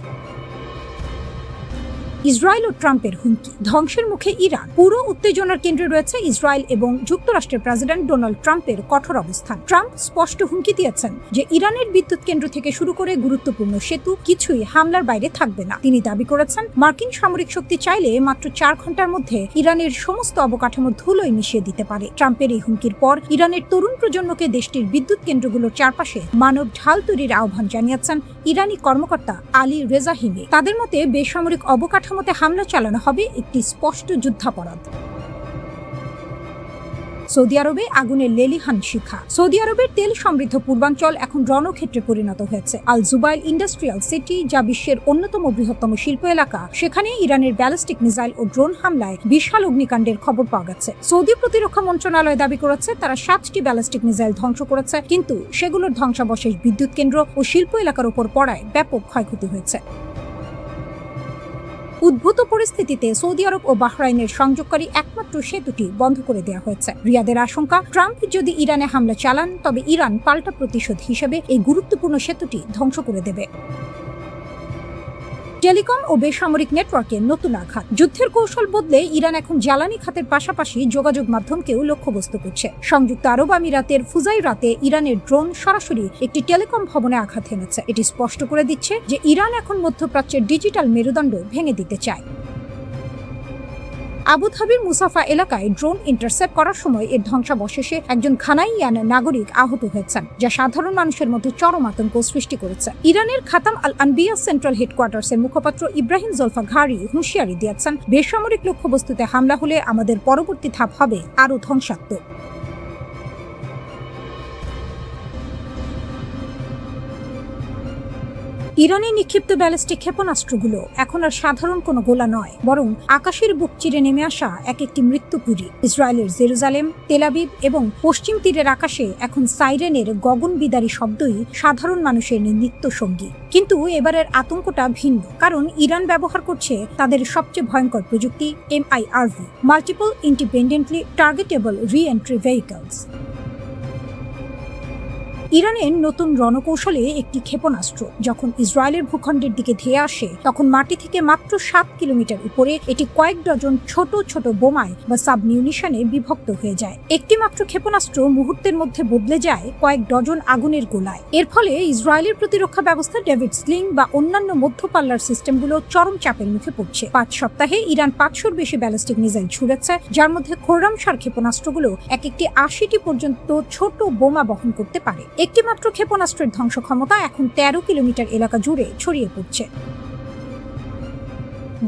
ইসরায়েল ও ট্রাম্পের হুমকি, ধ্বংসের মুখে ইরান। পুরো উত্তেজনার কেন্দ্রে রয়েছে ইসরায়েল এবং যুক্তরাষ্ট্রের প্রেসিডেন্ট ডোনাল্ড ট্রাম্পের কঠোর অবস্থান। ট্রাম্প স্পষ্ট হুমকি দিয়েছেন যে ইরানের বিদ্যুৎ কেন্দ্র থেকে শুরু করে গুরুত্বপূর্ণ সেতু কিছুই হামলার বাইরে থাকবে না। তিনি দাবি করেছেন, মার্কিন সামরিক শক্তি চাইলে মাত্র 4 ঘন্টার মধ্যে ইরানের সমস্ত অবকাঠামো ধুলোয় মিশিয়ে দিতে পারে। ট্রাম্পের এই হুমকির পর ইরানের তরুণ প্রজন্মকে দেশটির বিদ্যুৎ কেন্দ্রগুলোর চারপাশে মানব ঢাল তৈরির আহ্বান জানিয়েছেন ইরানি কর্মকর্তা আলী রেজাহিমি। তাদের মতে বেসামরিক অবকাঠামোতে হামলা চালানো হবে একটি স্পষ্ট যুদ্ধাপরাধ। সৌদি আরবে আগুনের লেলিহান শিখা। সৌদি আরবের তেল সমৃদ্ধ পূর্বাঞ্চল এখন রণক্ষেত্রে পরিণত হয়েছে। আল জুবাইল ইন্ডাস্ট্রিয়াল সিটি, যা বিশ্বের অন্যতম বৃহত্তম শিল্প এলাকা, সেখানে ইরানের ব্যালিস্টিক মিসাইল ও ড্রোন হামলায় বিশাল অগ্নিকাণ্ডের খবর পাওয়া গেছে। সৌদি প্রতিরক্ষা মন্ত্রণালয় দাবি করেছে তারা 7টি ব্যালিস্টিক মিসাইল ধ্বংস করেছে, কিন্তু সেগুলোর ধ্বংসাবশেষ বিদ্যুৎ কেন্দ্র ও শিল্প এলাকার উপর পড়ায় ব্যাপক ক্ষয়ক্ষতি হয়েছে। উদ্ভূত পরিস্থিতিতে সৌদি আরব ও বাহরাইনের সংযোগকারী একমাত্র সেতুটি বন্ধ করে দেওয়া হয়েছে। রিয়াদের আশঙ্কা, ট্রাম্প যদি ইরানে হামলা চালান তবে ইরান পাল্টা প্রতিশোধ হিসেবে এই গুরুত্বপূর্ণ সেতুটি ধ্বংস করে দেবে। টেলিকম ও বেসামরিক নেটওয়ার্কে নতুন আঘাত। যুদ্ধের কৌশল বদলে ইরান এখন জ্বালানি খাতের পাশাপাশি যোগাযোগ মাধ্যমকেও লক্ষ্যবস্তু করছে। সংযুক্ত আরব আমিরাতের ফুজাইরাতে ইরানের ড্রোন সরাসরি একটি টেলিকম ভবনে আঘাত হেনেছে। এটি স্পষ্ট করে দিচ্ছে যে ইরান এখন মধ্যপ্রাচ্যের ডিজিটাল মেরুদণ্ড ভেঙে দিতে চায়। আবুধাবির মুসাফা এলাকায় ড্রোন ইন্টারসেপ্ট করার সময় এর ধ্বংসাবশেষে একজন ঘানাইয়ান নাগরিক আহত হয়েছেন, যা সাধারণ মানুষের মধ্যে চরম আতঙ্ক সৃষ্টি করেছে। ইরানের খাতাম আল আনবিয়া সেন্ট্রাল হেডকোয়ার্টার্সের মুখপাত্র ইব্রাহিম জোলফাঘারি হুঁশিয়ারি দিয়েছেন, বেসামরিক লক্ষ্যবস্তুতে হামলা হলে আমাদের পরবর্তী ধাপ হবে আরও ধ্বংসাত্মক। ইরানে নিক্ষিপ্ত ব্যালিস্টিক ক্ষেপণাস্ত্রগুলো এখন আর সাধারণ কোনো গোলা নয়, বরং আকাশের বুক চিরে নেমে আসা এক একটি মৃত্যুপুরী। ইসরায়েলের জেরুজালেম, তেল আবিব এবং পশ্চিম তীরের আকাশে এখন সাইরেনের গগনবিদারী শব্দই সাধারণ মানুষের নিত্য সঙ্গী। কিন্তু এবারের আতঙ্কটা ভিন্ন, কারণ ইরান ব্যবহার করছে তাদের সবচেয়ে ভয়ঙ্কর প্রযুক্তি MIRV, multiple independently targetable reentry vehicles. ইরানের নতুন রণকৌশলে একটি ক্ষেপণাস্ত্র যখন ইসরায়েলের ভূখণ্ডের দিকে ধেয়ে আসে, তখন মাটি থেকে মাত্র 7 কিলোমিটার উপরে এটি কয়েক ডজন ছোট ছোট বোমায় বা সাবমিউনিশনে বিভক্ত হয়ে যায়। একটি মাত্র ক্ষেপণাস্ত্র মুহূর্তের মধ্যে বদলে যায় কয়েক ডজন আগুনের গোলায়। এর ফলে ইসরায়েলের প্রতিরক্ষা ব্যবস্থা ডেভিড স্লিং বা অন্যান্য মধ্যপাল্লার সিস্টেমগুলো চরম চাপের মুখে পড়ছে। 5 সপ্তাহে ইরান 500-র বেশি ব্যালিস্টিক মিসাইল ছুড়েছে, যার মধ্যে খোররামশার ক্ষেপণাস্ত্রগুলো এক একটি 80টি পর্যন্ত ছোট বোমা বহন করতে পারে। একটি মাত্র ক্ষেপণাস্ত্রের ধ্বংস ক্ষমতা এখন 13 কিলোমিটার এলাকা জুড়ে ছড়িয়ে পড়ছে।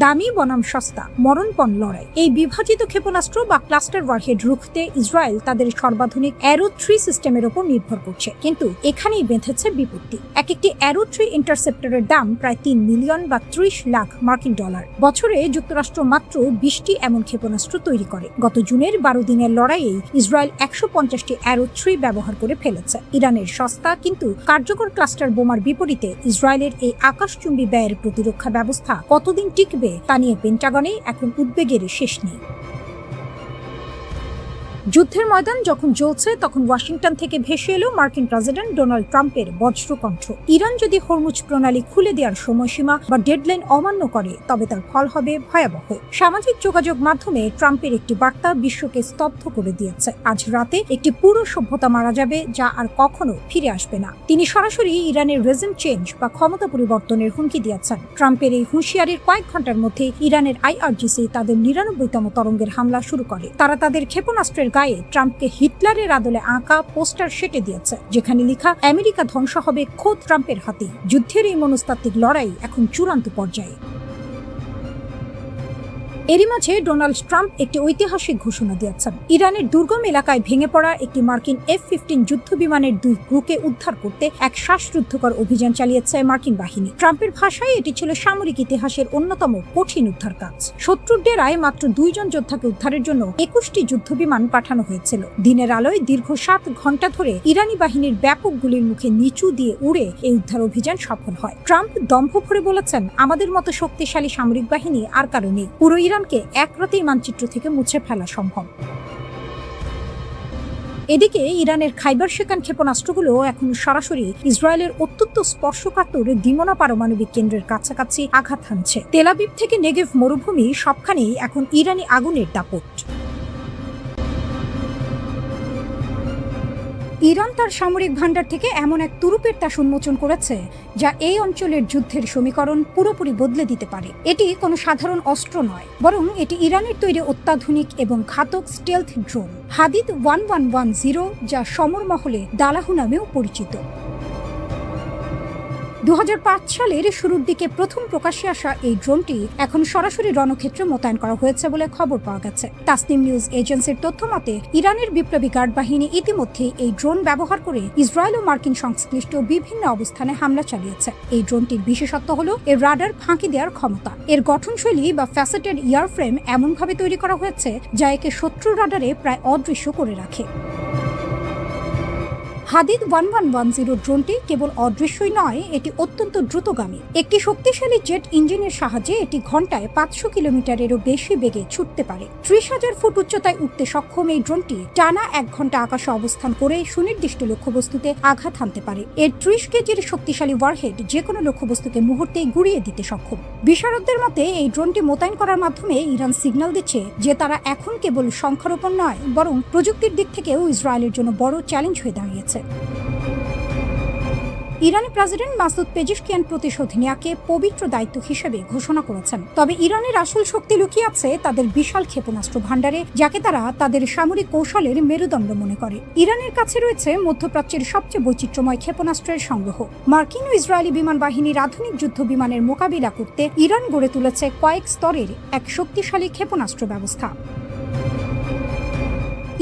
দামি বনাম সস্তা, মরণপণ লড়াই। এই বিভাজিত ক্ষেপণাস্ত্র বা ক্লাস্টার ওয়ারহেড রুখতে ইসরায়েল তাদের সর্বাধুনিক অ্যারো 3 সিস্টেমের উপর নির্ভর করছে, কিন্তু এখানেই বেঁধেছে বিপত্তি। এক একটি অ্যারো 3 ইন্টারসেপ্টরের দাম প্রায় 3 মিলিয়ন বা 30 লাখ মার্কিন ডলার। বছরে যুক্তরাষ্ট্র মাত্র 20টি এমন ক্ষেপণাস্ত্র তৈরি করে। গত জুনের 12 দিনের লড়াইয়ে ইসরায়েল 150টি অ্যারো 3 ব্যবহার করে ফেলেছে। ইরানের সস্তা কিন্তু কার্যকর ক্লাস্টার বোমার বিপরীতে ইসরায়েলের এই আকাশচুম্বী ব্যয়ের প্রতিরক্ষা ব্যবস্থা কতদিন টিকবে তা নিয়ে পেন্টাগনে এখন উদ্বেগের শেষ নেই। যুদ্ধের ময়দান যখন জ্বলছে, তখন ওয়াশিংটন থেকে ভেসে এলো মার্কিন প্রেসিডেন্ট ডোনাল্ড ট্রাম্পের বজ্রকণ্ঠ। ইরান যদি হরমুজ প্রণালী খুলে দেওয়ার সময়সীমা বা ডেডলাইন অমান্য করে, তবে তার ফল হবে ভয়াবহ। সামাজিক যোগাযোগ মাধ্যমে ট্রাম্পের একটি বার্তা বিশ্বকে স্তব্ধ করে দিয়েছে। আজ রাতে একটি পুরো সভ্যতা মারা যাবে, যা আর কখনো ফিরে আসবে না। তিনি সরাসরি ইরানের রেজিম চেঞ্জ বা ক্ষমতা পরিবর্তনের হুমকি দিয়েছেন। ট্রাম্পের এই হুঁশিয়ারির কয়েক ঘন্টার মধ্যে ইরানের IRGC তাদের 99তম তরঙ্গের হামলা শুরু করে। তারা তাদের ক্ষেপণাস্ত্রের গায়ে ট্রাম্পকে হিটলারের আদলে আঁকা পোস্টার সেটে দিয়েছে, যেখানে লেখা আমেরিকা ধ্বংস হবে খোদ ট্রাম্পের হাতে। যুদ্ধের এই মনস্তাত্ত্বিক লড়াই এখন চূড়ান্ত পর্যায়ে। এরই মাঝে ডোনাল্ড ট্রাম্প একটি ঐতিহাসিক ঘোষণা দিয়েছেন। ইরানের দুর্গম এলাকায় ভেঙে পড়া একটি মার্কিন F-15 যুদ্ধ বিমানের 2 ক্রুকে উদ্ধার করতে এক শ্বাসরুদ্ধকর অভিযান চালিয়েছে মার্কিন বাহিনী। ট্রাম্পের ভাষায় এটি ছিল সামরিক ইতিহাসের অন্যতম কঠিন উদ্ধার কাজ। শত্রুর ডেরায় মাত্র 2 জন যোদ্ধাকে উদ্ধারের জন্য 21টি যুদ্ধ বিমান পাঠানো হয়েছিল। দিনের আলোয় দীর্ঘ 7 ঘন্টা ধরে ইরানি বাহিনীর ব্যাপক গুলির মুখে নিচু দিয়ে উড়ে এই উদ্ধার অভিযান সফল হয়। ট্রাম্প দম্ভ ভরে বলেছেন, আমাদের মতো শক্তিশালী সামরিক বাহিনী আর কারো নেই। পুরো ইরানকে এক রাতেই মানচিত্র থেকে মুছে ফেলা সম্ভব। এদিকে ইরানের খাইবার শেকান ক্ষেপণাস্ত্রগুলো এখন সরাসরি ইসরায়েলের অত্যন্ত স্পর্শকাতর দিমনা পারমাণবিক কেন্দ্রের কাছাকাছি আঘাত হানছে। তেল আবিব থেকে নেগেভ মরুভূমি সবখানেই এখন ইরানি আগুনের দাপট। ইরান তার সামরিক ভান্ডার থেকে এমন এক তুরুপের তাস উন্মোচন করেছে, যা এই অঞ্চলের যুদ্ধের সমীকরণ পুরোপুরি বদলে দিতে পারে। এটি কোনো সাধারণ অস্ত্র নয়, বরং এটি ইরানের তৈরি অত্যাধুনিক এবং ঘাতক স্টেলথ ড্রোন হাদিদ 1110, যা সমর মহলে দালাহু নামেও পরিচিত। 2005 সালের শুরুর দিকে প্রথম প্রকাশ্যে আসা এই ড্রোনটি এখন সরাসরি রণক্ষেত্রে মোতায়েন করা হয়েছে বলে খবর পাওয়া গেছে। তাসনিম নিউজ এজেন্সির তথ্য মতে ইরানের বিপ্লবী গার্ড বাহিনী ইতিমধ্যে এই ড্রোন ব্যবহার করে ইসরায়েল ও মার্কিন সংশ্লিষ্ট বিভিন্ন অবস্থানে হামলা চালিয়েছে। এই ড্রোনটির বিশেষত্ব হলো এর রাডার ফাঁকি দেওয়ার ক্ষমতা। এর গঠনশৈলী বা ফ্যাসেটেড ইয়ারফ্রেম এমনভাবে তৈরি করা হয়েছে যা একে শত্রু রাডারে প্রায় অদৃশ্য করে রাখে। হাদিদ 1110 ড্রোনটি কেবল অদৃশ্যই নয়, এটি অত্যন্ত দ্রুতগামী। একটি শক্তিশালী জেট ইঞ্জিনের সাহায্যে এটি ঘন্টায় 500 কিলোমিটারেরও বেশি বেগে ছুটতে পারে। 30,000 ফুট উচ্চতায় উঠতে সক্ষম এই ড্রোনটি টানা 1 ঘন্টা আকাশে অবস্থান করে সুনির্দিষ্ট লক্ষ্যবস্তুতে আঘাত হানতে পারে। এর 30 কেজির শক্তিশালী ওয়ারহেড যে কোনো লক্ষ্যবস্তুকে মুহূর্তেই গুড়িয়ে দিতে সক্ষম। বিশারদদের মতে এই ড্রোনটি মোতায়েন করার মাধ্যমে ইরান সিগন্যাল দিচ্ছে যে তারা এখন কেবল সংখ্যার উপর নয়, বরং প্রযুক্তির দিক থেকেও ইসরায়েলের জন্য বড় চ্যালেঞ্জ হয়ে দাঁড়িয়েছে। ইরানি প্রেসিডেন্ট মাসুদ পেজিশকিয়ান প্রতিশোধ নেওয়াকে পবিত্র দায়িত্ব হিসেবে ঘোষণা করেছেন। তবে ইরানের আসল শক্তি লুকিয়ে আছে তাদের বিশাল ক্ষেপণাস্ত্র ভাণ্ডারে, যাকে তারা তাদের সামরিক কৌশলের মেরুদণ্ড মনে করে। ইরানের কাছে রয়েছে মধ্যপ্রাচ্যের সবচেয়ে বৈচিত্র্যময় ক্ষেপণাস্ত্রের সংগ্রহ। মার্কিন ও ইসরায়েলি বিমান বাহিনীর আধুনিক যুদ্ধ বিমানের মোকাবিলা করতে ইরান গড়ে তুলেছে কয়েক স্তরের এক শক্তিশালী ক্ষেপণাস্ত্র ব্যবস্থা।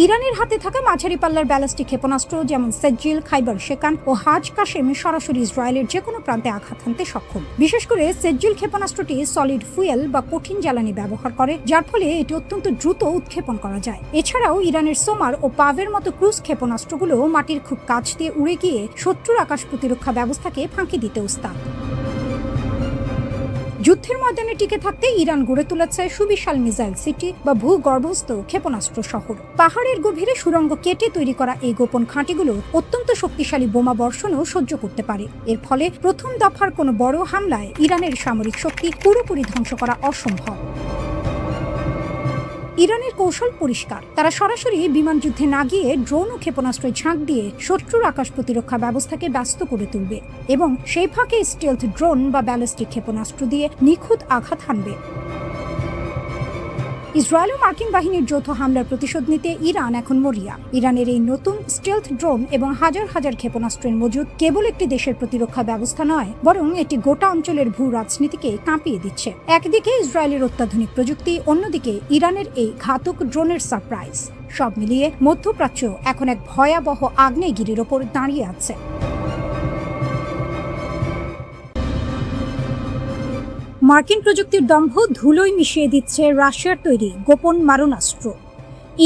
ইরানের হাতে থাকা মাঝারি পাল্লার ব্যালিস্টিক ক্ষেপণাস্ত্র যেমন সেজ্জিল, খাইবার শেকান ও হাজ কাশেম সরাসরি ইসরায়েলের যে কোনো প্রান্তে আঘাত হানতে সক্ষম। বিশেষ করে সেজ্জিল ক্ষেপণাস্ত্রটি সলিড ফুয়েল বা কঠিন জ্বালানি ব্যবহার করে, যার ফলে এটি অত্যন্ত দ্রুত উৎক্ষেপণ করা যায়। এছাড়াও ইরানের সোমার ও পাভের মতো ক্রুজ ক্ষেপণাস্ত্রগুলো মাটির খুব কাছ দিয়ে উড়ে গিয়ে শত্রুর আকাশ প্রতিরক্ষা ব্যবস্থাকে ফাঁকি দিতে উস্তাদ। যুদ্ধের ময়দানে টিকে থাকতে ইরান গড়ে তুলেছে সুবিশাল মিসাইল সিটি বা ভূগর্ভস্থ ক্ষেপণাস্ত্র শহর। পাহাড়ের গভীরে সুড়ঙ্গ কেটে তৈরি করা এই গোপন ঘাঁটিগুলো অত্যন্ত শক্তিশালী বোমা বর্ষণও সহ্য করতে পারে। এর ফলে প্রথম দফার কোনো বড় হামলায় ইরানের সামরিক শক্তি পুরোপুরি ধ্বংস করা অসম্ভব। ইরানের কৌশল পরিষ্কার, তারা সরাসরি বিমান যুদ্ধে না গিয়ে ড্রোন ও ক্ষেপণাস্ত্রের ঝাঁক দিয়ে শত্রুর আকাশ প্রতিরক্ষা ব্যবস্থাকে ব্যস্ত করে তুলবে এবং সেই ফাঁকে স্টেলথ ড্রোন বা ব্যালিস্টিক ক্ষেপণাস্ত্র দিয়ে নিখুঁত আঘাত হানবে। ইসরায়েল ও মার্কিন বাহিনীর যৌথ হামলার প্রতিশোধ নিতে ইরান এখন মরিয়া। ইরানের এই নতুন স্টেলথ ড্রোন এবং হাজার হাজার ক্ষেপণাস্ত্রের মজুদ কেবল একটি দেশের প্রতিরক্ষা ব্যবস্থা নয়, বরং এটি গোটা অঞ্চলের ভূ রাজনীতিকে কাঁপিয়ে দিচ্ছে। একদিকে ইসরায়েলের অত্যাধুনিক প্রযুক্তি, অন্যদিকে ইরানের এই ঘাতক ড্রোনের সারপ্রাইজ। সব মিলিয়ে মধ্যপ্রাচ্য এখন এক ভয়াবহ আগ্নেয়গিরির ওপর দাঁড়িয়ে আছে। মার্কিন প্রযুক্তির দম্ভ ধুলোয় মিশিয়ে দিচ্ছে রাশিয়ার তৈরি গোপন মারণাস্ত্র।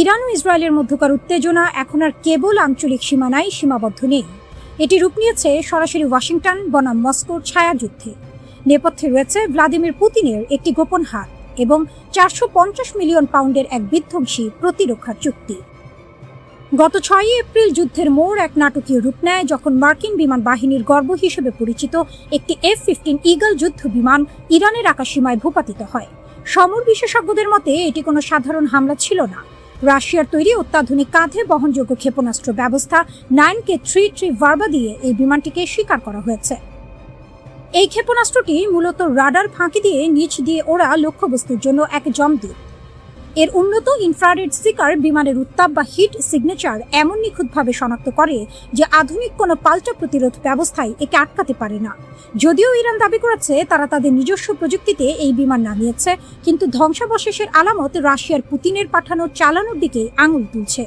ইরান ও ইসরায়েলের মধ্যকার উত্তেজনা এখন আর কেবল আঞ্চলিক সীমানায় সীমাবদ্ধ নেই, এটি রূপ নিয়েছে সরাসরি ওয়াশিংটন বনাম মস্কোর ছায়াযুদ্ধে। নেপথ্যে রয়েছে ভ্লাদিমির পুতিনের একটি গোপন হাত এবং 450 মিলিয়ন পাউন্ডের এক বিধ্বংসী প্রতিরক্ষা চুক্তি। গত 6 এপ্রিল যুদ্ধের মোড় এক নাটকীয় রূপ নেয় যখন মার্কিন বিমান বাহিনীর গর্ব হিসেবে পরিচিত একটি F-15 ঈগল যুদ্ধ বিমান ইরানের আকাশসীমায় ভূপাতিত হয়। সমর বিশেষজ্ঞদের মতে এটি কোনো সাধারণ হামলা ছিল না। রাশিয়ার তৈরি অত্যাধুনিক কাঁধে বহনযোগ্য ক্ষেপণাস্ত্র ব্যবস্থা 9K-33 ভার্বা দিয়ে এই বিমানটিকে শিকার করা হয়েছে। এই ক্ষেপণাস্ত্রটি মূলত রাডার ফাঁকি দিয়ে নিচ দিয়ে ওড়া লক্ষ্যবস্তুর জন্য এক যমদূত। এর উন্নত ইনফ্রারেড সিকার বিমানের উত্তাপ বা হিট সিগনেচার এমন নিখুঁতভাবে শনাক্ত করে যে আধুনিক কোনো পাল্টা প্রতিরোধ ব্যবস্থায় একে আটকাতে পারে না। যদিও ইরান দাবি করেছে তারা তাদের নিজস্ব প্রযুক্তিতে এই বিমান নামিয়েছে, কিন্তু ধ্বংসাবশেষের আলামত রাশিয়ার পুতিনের পাঠানো চালানোর দিকে আঙুল তুলছে।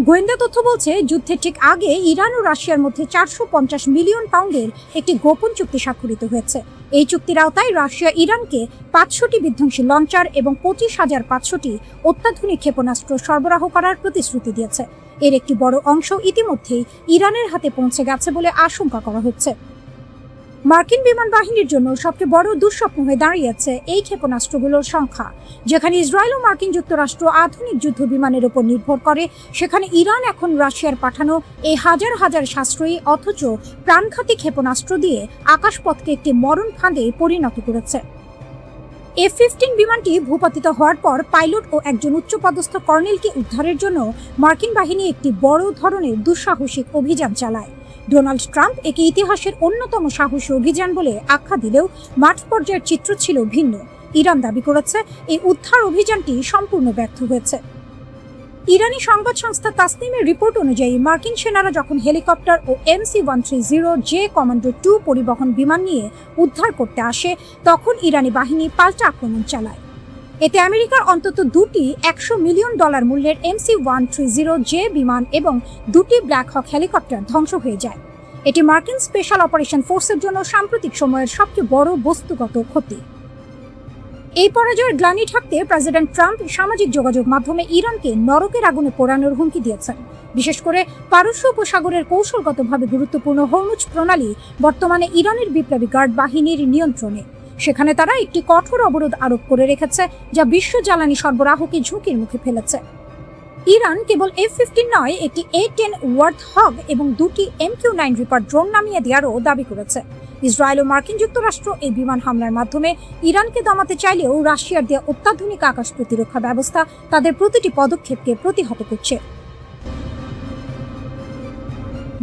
গোয়েন্দা তথ্য বলছে যুদ্ধের ঠিক আগে ইরান ও রাশিয়ার মধ্যে 450 মিলিয়ন পাউন্ডের একটি গোপন চুক্তি স্বাক্ষরিত হয়েছে। এই চুক্তির আওতায় রাশিয়া ইরানকে 500টি বিধ্বংসী লঞ্চার এবং 25,500টি অত্যাধুনিক ক্ষেপণাস্ত্র সরবরাহ করার প্রতিশ্রুতি দিয়েছে। এর একটি বড় অংশ ইতিমধ্যেই ইরানের হাতে পৌঁছে গেছে বলে আশঙ্কা করা হচ্ছে। মার্কিন বিমান বাহিনীর জন্য সবচেয়ে বড় দুঃস্বপ্ন হয়ে দাঁড়িয়েছে এই ক্ষেপণাস্ত্রগুলোর সংখ্যা। যেখানে ইসরায়েল ও মার্কিন যুক্তরাষ্ট্র আধুনিক যুদ্ধ বিমানের উপর নির্ভর করে, সেখানে ইরান এখন রাশিয়ার পাঠানো এই হাজার হাজার সাশ্রয়ী অথচ প্রাণঘাতী ক্ষেপণাস্ত্র দিয়ে আকাশপথকে একটি মরণ ফাঁদে পরিণত করেছে। F-15 বিমানটি ভূপাতিত হওয়ার পর পাইলট ও একজন উচ্চপদস্থ কর্নেলকে উদ্ধারের জন্য মার্কিন বাহিনী একটি বড় ধরনের দুঃসাহসিক অভিযান চালায়। ডোনাল্ড ট্রাম্প একে ইতিহাসের অন্যতম সাহসী অভিযান বলে আখ্যা দিলেও মাঠ পর্যায়ের চিত্র ছিল ভিন্ন। ইরান দাবি করেছে এই উদ্ধার অভিযানটি সম্পূর্ণ ব্যর্থ হয়েছে। ইরানি সংবাদ সংস্থা তাসনিমের রিপোর্ট অনুযায়ী মার্কিন সেনারা যখন হেলিকপ্টার ও MC-130J কমান্ডো 2 পরিবহন বিমান নিয়ে উদ্ধার করতে আসে তখন ইরানি বাহিনী পাল্টা আক্রমণ চালায়। এতে আমেরিকার অন্তত দুটি $100 মিলিয়ন মূল্যের MC-130J বিমান এবং দুটি ব্ল্যাক হক হেলিকপ্টার ধ্বংস হয়ে যায়। এটি মার্কিন স্পেশাল অপারেশন ফোর্সের জন্য সাম্প্রতিক সময়ের সবচেয়ে বড় বস্তুগত ক্ষতি। এই পরাজয়ের গ্লানি ঢাকতে প্রেসিডেন্ট ট্রাম্প সামাজিক যোগাযোগ মাধ্যমে ইরানকে নরকের আগুনে পোড়ানোর হুমকি দিয়েছেন। বিশেষ করে পারস্য উপসাগরের কৌশলগতভাবে গুরুত্বপূর্ণ হরমুজ প্রণালী বর্তমানে ইরানের বিপ্লবী গার্ড বাহিনীর নিয়ন্ত্রণে। সেখানে তারা একটি কঠোর অবরোধ আরোপ করে রেখেছে, যা বিশ্ব জ্বালানি সরবরাহকে ঝুঁকির মুখে ফেলেছে। ইরান কেবল F-15 নয়, একটি A-10 ওয়ার্থহগ এবং দুটি MQ-9 রিপার ড্রোন নামিয়ে দেওয়ারও দাবি করেছে। ইসরায়েল ও মার্কিন যুক্তরাষ্ট্র এই বিমান হামলার মাধ্যমে ইরানকে দমাতে চাইলেও রাশিয়ার দেওয়া অত্যাধুনিক আকাশ প্রতিরক্ষা ব্যবস্থা তাদের প্রতিটি পদক্ষেপকে প্রতিহত করছে।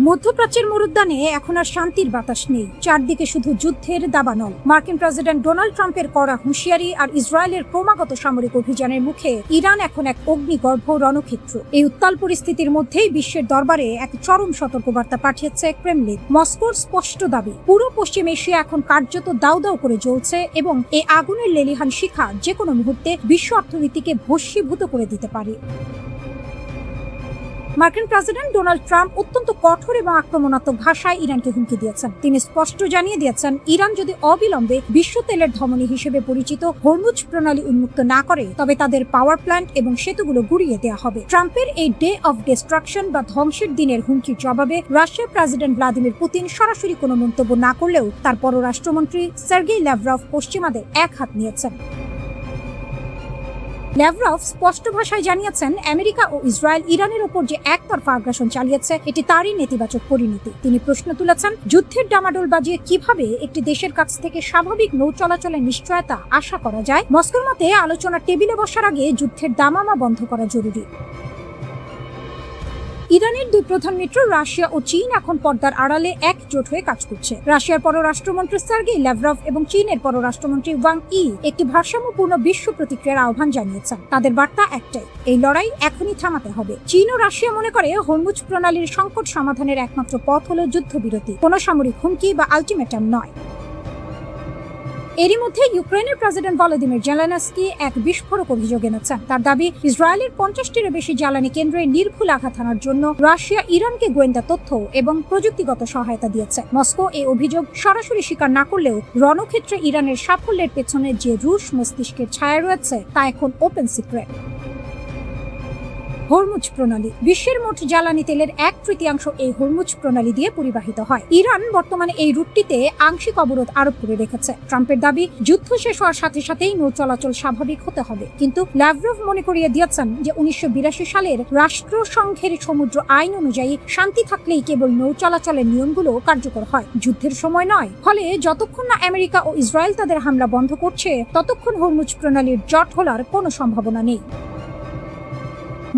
মধ্যপ্রাচ্যের মরুদ্যানে এখন আর শান্তির বাতাস নেই, চারদিকে শুধু যুদ্ধের দাবানল। মার্কিন প্রেসিডেন্ট ডোনাল্ড ট্রাম্পের কড়া হুঁশিয়ারি আর ইসরায়েলের ক্রমাগত সামরিক অভিযানের মুখে ইরান এখন এক অগ্নিগর্ভ রণক্ষেত্র। এই উত্তাল পরিস্থিতির মধ্যেই বিশ্বের দরবারে এক চরম সতর্কবার্তা পাঠিয়েছে ক্রেমলিন। মস্কোর স্পষ্ট দাবি, পুরো পশ্চিম এশিয়া এখন কার্যত দাউ দাউ করে জ্বলছে এবং এই আগুনের লেলিহান শিখা যে কোনো মুহূর্তে বিশ্ব অর্থনীতিকে ভস্মীভূত করে দিতে পারে। মার্কিন প্রেসিডেন্ট ডোনাল্ড ট্রাম্প অত্যন্ত কঠোর এবং আক্রমণাত্মক ভাষায় ইরানকে হুমকি দিয়েছেন। তিনি স্পষ্ট জানিয়ে দিয়েছেন, ইরান যদি অবিলম্বে বিশ্ব তেলের ধমনী হিসেবে পরিচিত হরমুজ প্রণালী উন্মুক্ত না করে তবে তাদের পাওয়ার প্ল্যান্ট এবং সেতুগুলো গুঁড়িয়ে দেওয়া হবে। ট্রাম্পের এই ডে অফ ডিস্ট্রাকশন বা ধ্বংসের দিনের হুমকির জবাবে রাশিয়ার প্রেসিডেন্ট ভ্লাদিমির পুতিন সরাসরি কোনো মন্তব্য না করলেও তার পররাষ্ট্রমন্ত্রী সার্গেই ল্যাভরভ পশ্চিমাদের এক হাত নিয়েছেন। ল্যাভরভ স্পষ্ট ভাষায় জানিয়েছেন, আমেরিকা ও ইসরায়েল ইরানের ওপর যে একতরফা আগ্রাসন চালিয়েছে এটি তারই নেতিবাচক পরিণতি। তিনি প্রশ্ন তুলেছেন, যুদ্ধের ডামাডোল বাজিয়ে কিভাবে একটি দেশের কাছ থেকে স্বাভাবিক নৌ চলাচলের নিশ্চয়তা আশা করা যায়। মস্কোর মতে আলোচনার টেবিলে বসার আগে যুদ্ধের দামামা বন্ধ করা জরুরি। ইরানের দুই প্রধান মিত্র রাশিয়া ও চীন এখন পর্দার আড়ালে একজোট হয়ে কাজ করছে। রাশিয়ার পররাষ্ট্রমন্ত্রী সার্গেই ল্যাভরভ এবং চীনের পররাষ্ট্রমন্ত্রী ওয়াং ই একটি ভারসাম্যপূর্ণ বিশ্ব প্রতিক্রিয়ার আহ্বান জানিয়েছেন। তাদের বার্তা একটাই, এই লড়াই এখনই থামাতে হবে। চীন ও রাশিয়া মনে করে হরমুজ প্রণালীর সংকট সমাধানের একমাত্র পথ হলো যুদ্ধবিরতি, কোনো সামরিক হুমকি বা আলটিমেটাম নয়। এরই মধ্যে ইউক্রেনের প্রেসিডেন্ট ভলোদিমির জেলেনস্কি এক বিস্ফোরক অভিযোগ এনেছেন। তার দাবি, ইসরায়েলের 50টিরও বেশি জ্বালানি কেন্দ্রে নির্ভুল আঘাত হানার জন্য রাশিয়া ইরানকে গোয়েন্দা তথ্য এবং প্রযুক্তিগত সহায়তা দিয়েছে। মস্কো এই অভিযোগ সরাসরি স্বীকার না করলেও রণক্ষেত্রে ইরানের সাফল্যের পেছনে যে রুশ মস্তিষ্কের ছায়া রয়েছে তা এখন ওপেন সিক্রেট। হরমুজ প্রণালী, বিশ্বের মোট জ্বালানি তেলের 1/3 এই হরমুজ প্রণালী দিয়ে পরিবাহিত হয়। ইরান বর্তমানে এই রুটটিতে আংশিক অবরোধ আরোপ করে রেখেছে। ট্রাম্পের দাবি, যুদ্ধ শেষ হওয়ার সাথে সাথেই নৌ চলাচল স্বাভাবিক হতে হবে। কিন্তু ল্যাভরভ মনে করিয়ে দিয়েছেন যে 1982 সালের রাষ্ট্রসংঘের সমুদ্র আইন অনুযায়ী শান্তি থাকলেই কেবল নৌ চলাচলের নিয়মগুলো কার্যকর হয়, যুদ্ধের সময় নয়। ফলে যতক্ষণ না আমেরিকা ও ইসরায়েল তাদের হামলা বন্ধ করছে ততক্ষণ হরমুজ প্রণালীর জট খোলার কোনো সম্ভাবনা নেই।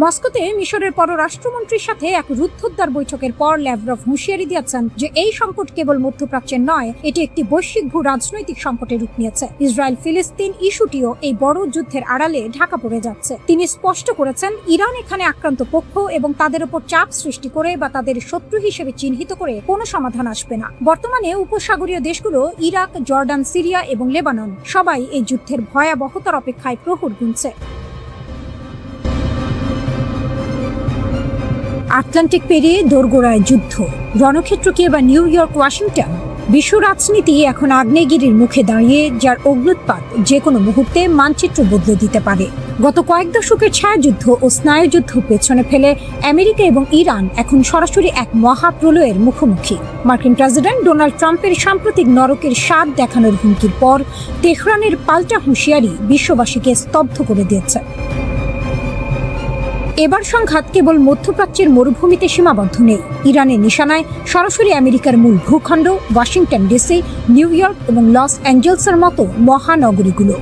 মস্কোতে মিশরের পররাষ্ট্রমন্ত্রীর সাথে এক রুদ্ধদ্বার বৈঠকের পর ল্যাভরভ হুঁশিয়ারি দিয়েছেন যে এই সংকট কেবল মধ্যপ্রাচ্যের নয়, এটি একটি বৈশ্বিক ভূ রাজনৈতিক সংকটের রূপ নিয়েছে। ইসরায়েল ফিলিস্তিন ইস্যুটিও এই বড় যুদ্ধের আড়ালে ঢাকা পড়ে যাচ্ছে। তিনি স্পষ্ট করেছেন, ইরান এখানে আক্রান্ত পক্ষ এবং তাদের উপর চাপ সৃষ্টি করে বা তাদের শত্রু হিসেবে চিহ্নিত করে কোনো সমাধান আসবে না। বর্তমানে উপসাগরীয় দেশগুলো ইরাক, জর্ডান, সিরিয়া এবং লেবানন সবাই এই যুদ্ধের ভয়াবহতার অপেক্ষায় প্রহর গুনছে। আটলান্টিক পেরিয়ে দোরগোড়ায় যুদ্ধ, রণক্ষেত্র কি এবার নিউ ইয়র্ক, ওয়াশিংটন? বিশ্ব রাজনীতি এখন আগ্নেয়গিরির মুখে দাঁড়িয়ে, যার অগ্ন্যুৎপাত যে কোনো মুহূর্তে মানচিত্র বদলে দিতে পারে। গত কয়েক দশকের ছায়াযুদ্ধ ও স্নায়ুযুদ্ধ পেছনে ফেলে আমেরিকা এবং ইরান এখন সরাসরি এক মহাপ্রলয়ের মুখোমুখি। মার্কিন প্রেসিডেন্ট ডোনাল্ড ট্রাম্পের সাম্প্রতিক নরকের স্বাদ দেখানোর হুমকির পর তেহরানের পাল্টা হুঁশিয়ারি বিশ্ববাসীকে স্তব্ধ করে দিয়েছে। এবার সংঘাত কেবল মধ্যপ্রাচ্যের মরুভূমিতে সীমাবদ্ধ নেই। ইরানের নিশানায় সরাসরি আমেরিকার মূল ভূখণ্ড, ওয়াশিংটন ডিসি, নিউ ইয়র্ক এবং লস অ্যাঞ্জেলসের মতো মহানগরীগুলো।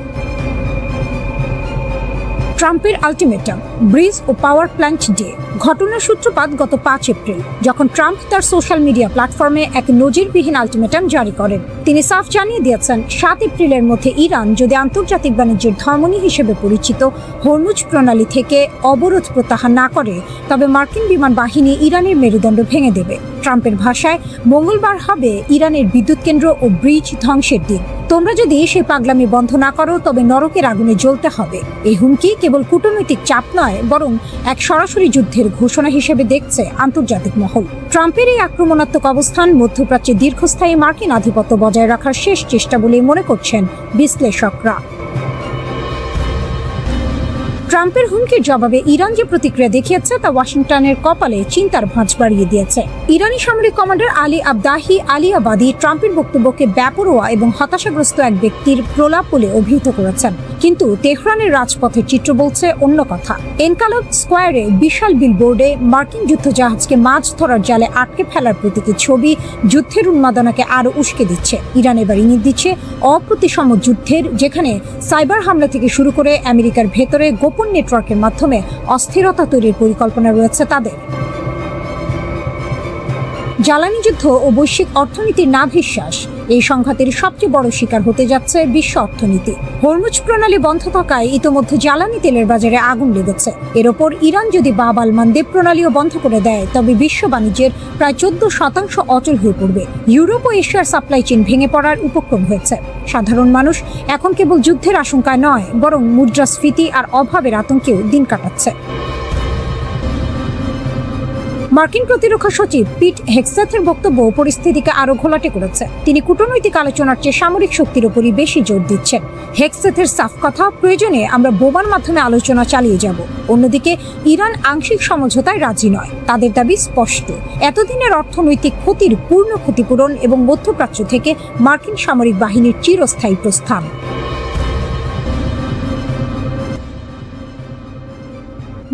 ট্রাম্পের আলটিমেটাম, ব্রিজ ও পাওয়ার প্ল্যান্ট ডে। ঘটনার সূত্রপাত গত 5 এপ্রিল, যখন ট্রাম্প তার সোশ্যাল মিডিয়া প্ল্যাটফর্মে এক নজিরবিহীন আলটিমেটাম জারি করেন। তিনি সাফ জানিয়ে দিয়েছেন 7 এপ্রিলের মধ্যে ইরান যদি আন্তর্জাতিক বাণিজ্যের ধমনী হিসেবে পরিচিত হরমুজ প্রণালী থেকে অবরোধ প্রত্যাহার না করে, তবে মার্কিন বিমান বাহিনী ইরানের মেরুদণ্ড ভেঙে দেবে। ট্রাম্পের ভাষায়, মঙ্গলবার হবে ইরানের বিদ্যুৎ কেন্দ্র ও ব্রিজ ধ্বংসের দিন। তোমরা যদি সেই পাগলামি বন্ধ না করো, তবে নরকের আগুনে জ্বলতে হবে। এই হুমকি কেবল কূটনৈতিক চাপ নয়, বরং এক সরাসরি যুদ্ধের ঘোষণা হিসেবে দেখছে আন্তর্জাতিক মহল। ট্রাম্পের এই আক্রমণাত্মক অবস্থান মধ্যপ্রাচ্যে দীর্ঘস্থায়ী মার্কিন আধিপত্য বজায় রাখার শেষ চেষ্টা বলেই মনে করছেন বিশ্লেষকরা। ট্রাম্পের হুমকির জবাবে ইরান যে প্রতিক্রিয়া দেখিয়েছে তা ওয়াশিংটনের কপালে চিন্তার ভাঁজ বাড়িয়ে দিয়েছে। ইরানি সামরিক কমান্ডার আলী আবদাহি আলিয়াবাদী ট্রাম্পের বক্তব্যকে বেপরোয়া এবং হতাশাগ্রস্ত এক ব্যক্তির প্রলাপ বলে অভিহিত করেছেন। কিন্তু তেহরানের রাজপথের চিত্র বলছে অন্য কথা। এনকালব স্কোয়ারে বিশাল বিলবোর্ডে মার্কিন যুদ্ধজাহাজকে মাছ ধরার জালে আটকে ফেলার প্রতীকী ছবি যুদ্ধের উন্মাদনাকে আরও উস্কে দিচ্ছে। ইরান এবার ইঙ্গিত দিচ্ছে অপ্রতিসম যুদ্ধের, যেখানে সাইবার হামলা থেকে শুরু করে আমেরিকার ভেতরে গোপন নেটওয়ার্কের মাধ্যমে অস্থিরতা তৈরির পরিকল্পনা রয়েছে তাদের। জ্বালানি যুদ্ধ ও বৈশ্বিক অর্থনীতির নাভিশ্বাস, এই সংঘাতের সবচেয়ে বড় শিকার হতে যাচ্ছে বিশ্ব অর্থনীতি। হরমুজ প্রণালী বন্ধ থাকায় ইতোমধ্যে জ্বালানি তেলের বাজারে আগুন লেগেছে। এর ওপর ইরান যদি বাব আল মানদেব প্রণালীও বন্ধ করে দেয়, তবে বিশ্ব বাণিজ্যের প্রায় 14% অচল হয়ে পড়বে। ইউরোপ ও এশিয়ার সাপ্লাই চেইন ভেঙে পড়ার উপক্রম হয়েছে। সাধারণ মানুষ এখন কেবল যুদ্ধের আশঙ্কায় নয়, বরং মুদ্রাস্ফীতি আর অভাবের আতঙ্কেও দিন কাটাচ্ছে। মার্কিন প্রতিরক্ষা সচিব পিট হেগসেথের বক্তব্য পরিস্থিতিকে আরো ঘোলাটে করেছে। তিনি কূটনৈতিক আলোচনার চেয়ে সামরিক শক্তির উপরই বেশি জোর দিচ্ছেন। হেগসেথের সাফ কথা, প্রয়োজনে আমরা বোমার মাধ্যমে আলোচনা চালিয়ে যাব। অন্যদিকে ইরান আংশিক সমঝোতায় রাজি নয়। তাদের দাবি স্পষ্ট, এতদিনের অর্থনৈতিক ক্ষতির পূর্ণ ক্ষতিপূরণ এবং মধ্যপ্রাচ্য থেকে মার্কিন সামরিক বাহিনীর চিরস্থায়ী প্রস্থান।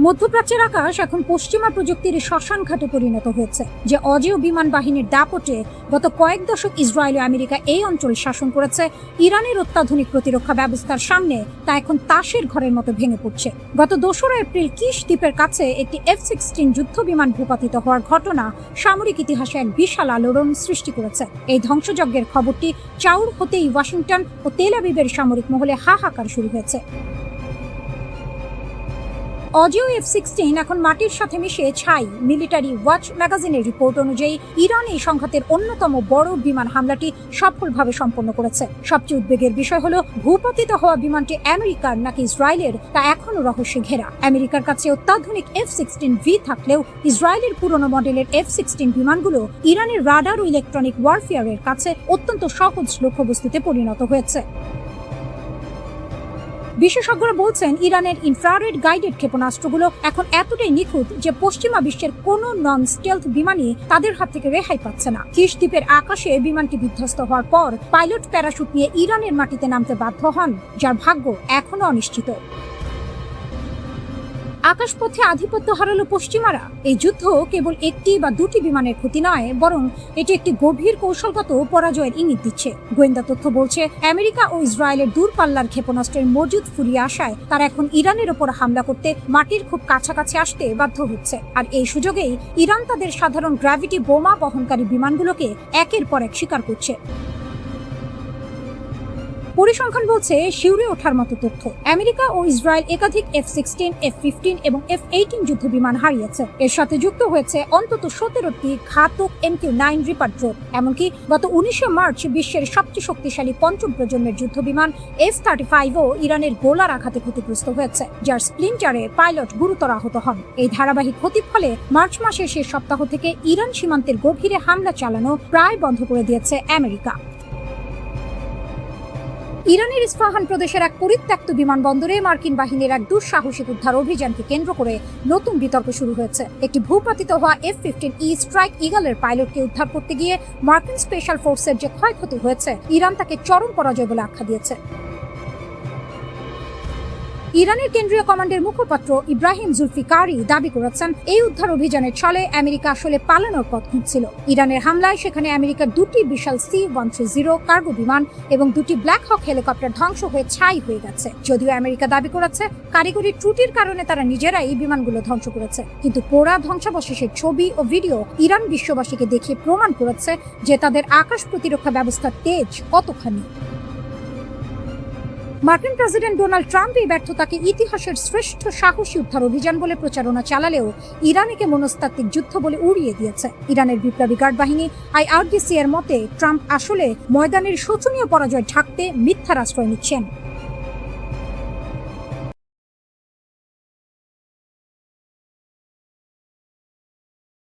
মধ্যপ্রাচ্যের আকাশ এখন পশ্চিমা প্রযুক্তির শ্মশান ঘাটে পরিণত হয়েছে। যে অজেয় বিমান বাহিনীর দাপটে গত কয়েক দশক ইসরায়েল ও আমেরিকা এই অঞ্চল শাসন করেছে, ইরানের অত্যাধুনিক প্রতিরক্ষা ব্যবস্থার সামনে তা এখন তাসের ঘরের মতো ভেঙে পড়ছে। গত 2 এপ্রিল কিশ দ্বীপের কাছে একটি F-16 যুদ্ধ বিমান ভূপাতিত হওয়ার ঘটনা সামরিক ইতিহাসে এক বিশাল আলোড়ন সৃষ্টি করেছে। এই ধ্বংসযজ্ঞের খবরটি চাউর হতেই ওয়াশিংটন ও তেল আবিবের সামরিক মহলে হাহাকার শুরু হয়েছে। অজেয় F-16 এখন মাটির সাথে মিশে ছাই। মিলিটারি ওয়াচ ম্যাগাজিনের রিপোর্ট অনুযায়ী ইরান এই সংঘাতের অন্যতম বড় বিমান হামলাটি সফলভাবে সম্পন্ন করেছে। সবচেয়ে উদ্বেগের বিষয় হলো, ভূপাতিত হওয়া বিমানটি আমেরিকার নাকি ইসরায়েলের তা এখনও রহস্যে ঘেরা। আমেরিকার কাছে অত্যাধুনিক F-16V থাকলেও ইসরায়েলের পুরনো মডেলের F-16 বিমানগুলো ইরানের রাডার ও ইলেকট্রনিক ওয়ারফেয়ারের কাছে অত্যন্ত সহজ লক্ষ্যবস্তুতে পরিণত হয়েছে। বিশেষজ্ঞরা বলছেন, ইরানের ইনফ্রারেড গাইডেড ক্ষেপণাস্ত্রগুলো এখন এতটাই নিখুঁত যে পশ্চিমা বিশ্বের কোনো নন স্টেলথ বিমানই তাদের হাত থেকে রেহাই পাচ্ছে না। কিশ দ্বীপের আকাশে বিমানটি বিধ্বস্ত হওয়ার পর পাইলট প্যারাশুট নিয়ে ইরানের মাটিতে নামতে বাধ্য হন, যার ভাগ্য এখনো অনিশ্চিত। আকাশপথে আধিপত্য হারালো পশ্চিমারা। এই যুদ্ধ কেবল একটি বা দুটি বিমানের ক্ষতি নয়, বরং এটি একটি গভীর কৌশলগত পরাজয়ের ইঙ্গিত দিচ্ছে। গোয়েন্দা তথ্য বলছে, আমেরিকা ও ইসরায়েলের দূরপাল্লার ক্ষেপণাস্ত্রের মজুদ ফুরিয়ে আসায় তারা এখন ইরানের ওপর হামলা করতে মাটির খুব কাছাকাছি আসতে বাধ্য হচ্ছে। আর এই সুযোগেই ইরান তাদের সাধারণ গ্র্যাভিটি বোমা বহনকারী বিমানগুলোকে একের পর এক শিকার করছে। পরিসংখ্যান বলছে, শিউরে ওঠার মতো তথ্য, আমেরিকা ও ইসরায়েল একাধিক F-16, F-15 এবং F-18 যুদ্ধ বিমান হারিয়েছে। এর সাথে যুক্ত হয়েছে অন্তত 17টি ঘাতক MQ-9 রিপার ড্রোন। এমনকি গত 19 মার্চ বিশ্বের সবচেয়ে শক্তিশালী পঞ্চম প্রজন্মের যুদ্ধ বিমান F-35ও ইরানের গোলার আঘাতে ক্ষতিগ্রস্ত হয়েছে, যার স্প্লিন্টারে পাইলট গুরুতর আহত হন। এই ধারাবাহিক ক্ষতির ফলে মার্চ মাসের শেষ সপ্তাহ থেকে ইরান সীমান্তের গভীরে হামলা চালানো প্রায় বন্ধ করে দিয়েছে আমেরিকা। ইরানের ইস্পাহান প্রদেশের এক পরিত্যক্ত বিমানবন্দরে মার্কিন বাহিনীর এক দুঃসাহসিক উদ্ধার অভিযানকে কেন্দ্র করে নতুন বিতর্ক শুরু হয়েছে। একটি ভূপাতিত হওয়া F-15E স্ট্রাইক ইগলের পাইলটকে উদ্ধার করতে গিয়ে মার্কিন স্পেশাল ফোর্সের যে ক্ষয়ক্ষতি হয়েছে, ইরান তাকে চরম পরাজয় বলে আখ্যা দিয়েছে। ইরানের কেন্দ্রীয় কমান্ডের মুখপাত্র ইব্রাহিম জুলফিকারি দাবি করেছেন, এই উদ্ধার অভিযানের ছলে আমেরিকা আসলে পালানোর পথ খুঁজছিল। ইরানের হামলায় সেখানে আমেরিকার দুটি বিশাল C-130 কার্গো বিমান এবং দুটি ব্ল্যাক হক হেলিকপ্টার ধ্বংস হয়ে ছাই হয়ে গেছে। যদিও আমেরিকা দাবি করেছে কারিগরি ত্রুটির কারণে তারা নিজেরাই এই বিমানগুলো ধ্বংস করেছে, কিন্তু পোড়া ধ্বংসাবশেষের ছবি ও ভিডিও ইরান বিশ্ববাসীকে দেখিয়ে প্রমাণ করেছে যে তাদের আকাশ প্রতিরক্ষা ব্যবস্থার তেজ কতখানি। মার্কিন প্রেসিডেন্ট ডোনাল্ড ট্রাম্প এই ব্যর্থতাকে ইতিহাসের শ্রেষ্ঠ সাহসী উদ্ধার অভিযান বলে প্রচারণা চালালেও ইরানকে মনস্তাত্ত্বিক যুদ্ধ বলে উড়িয়ে দিয়েছে। ইরানের বিপ্লবী গার্ড বাহিনী IRGC এর মতে ট্রাম্প আসলে ময়দানের শোচনীয় পরাজয় ঢাকতে মিথ্যার আশ্রয় নিচ্ছেন।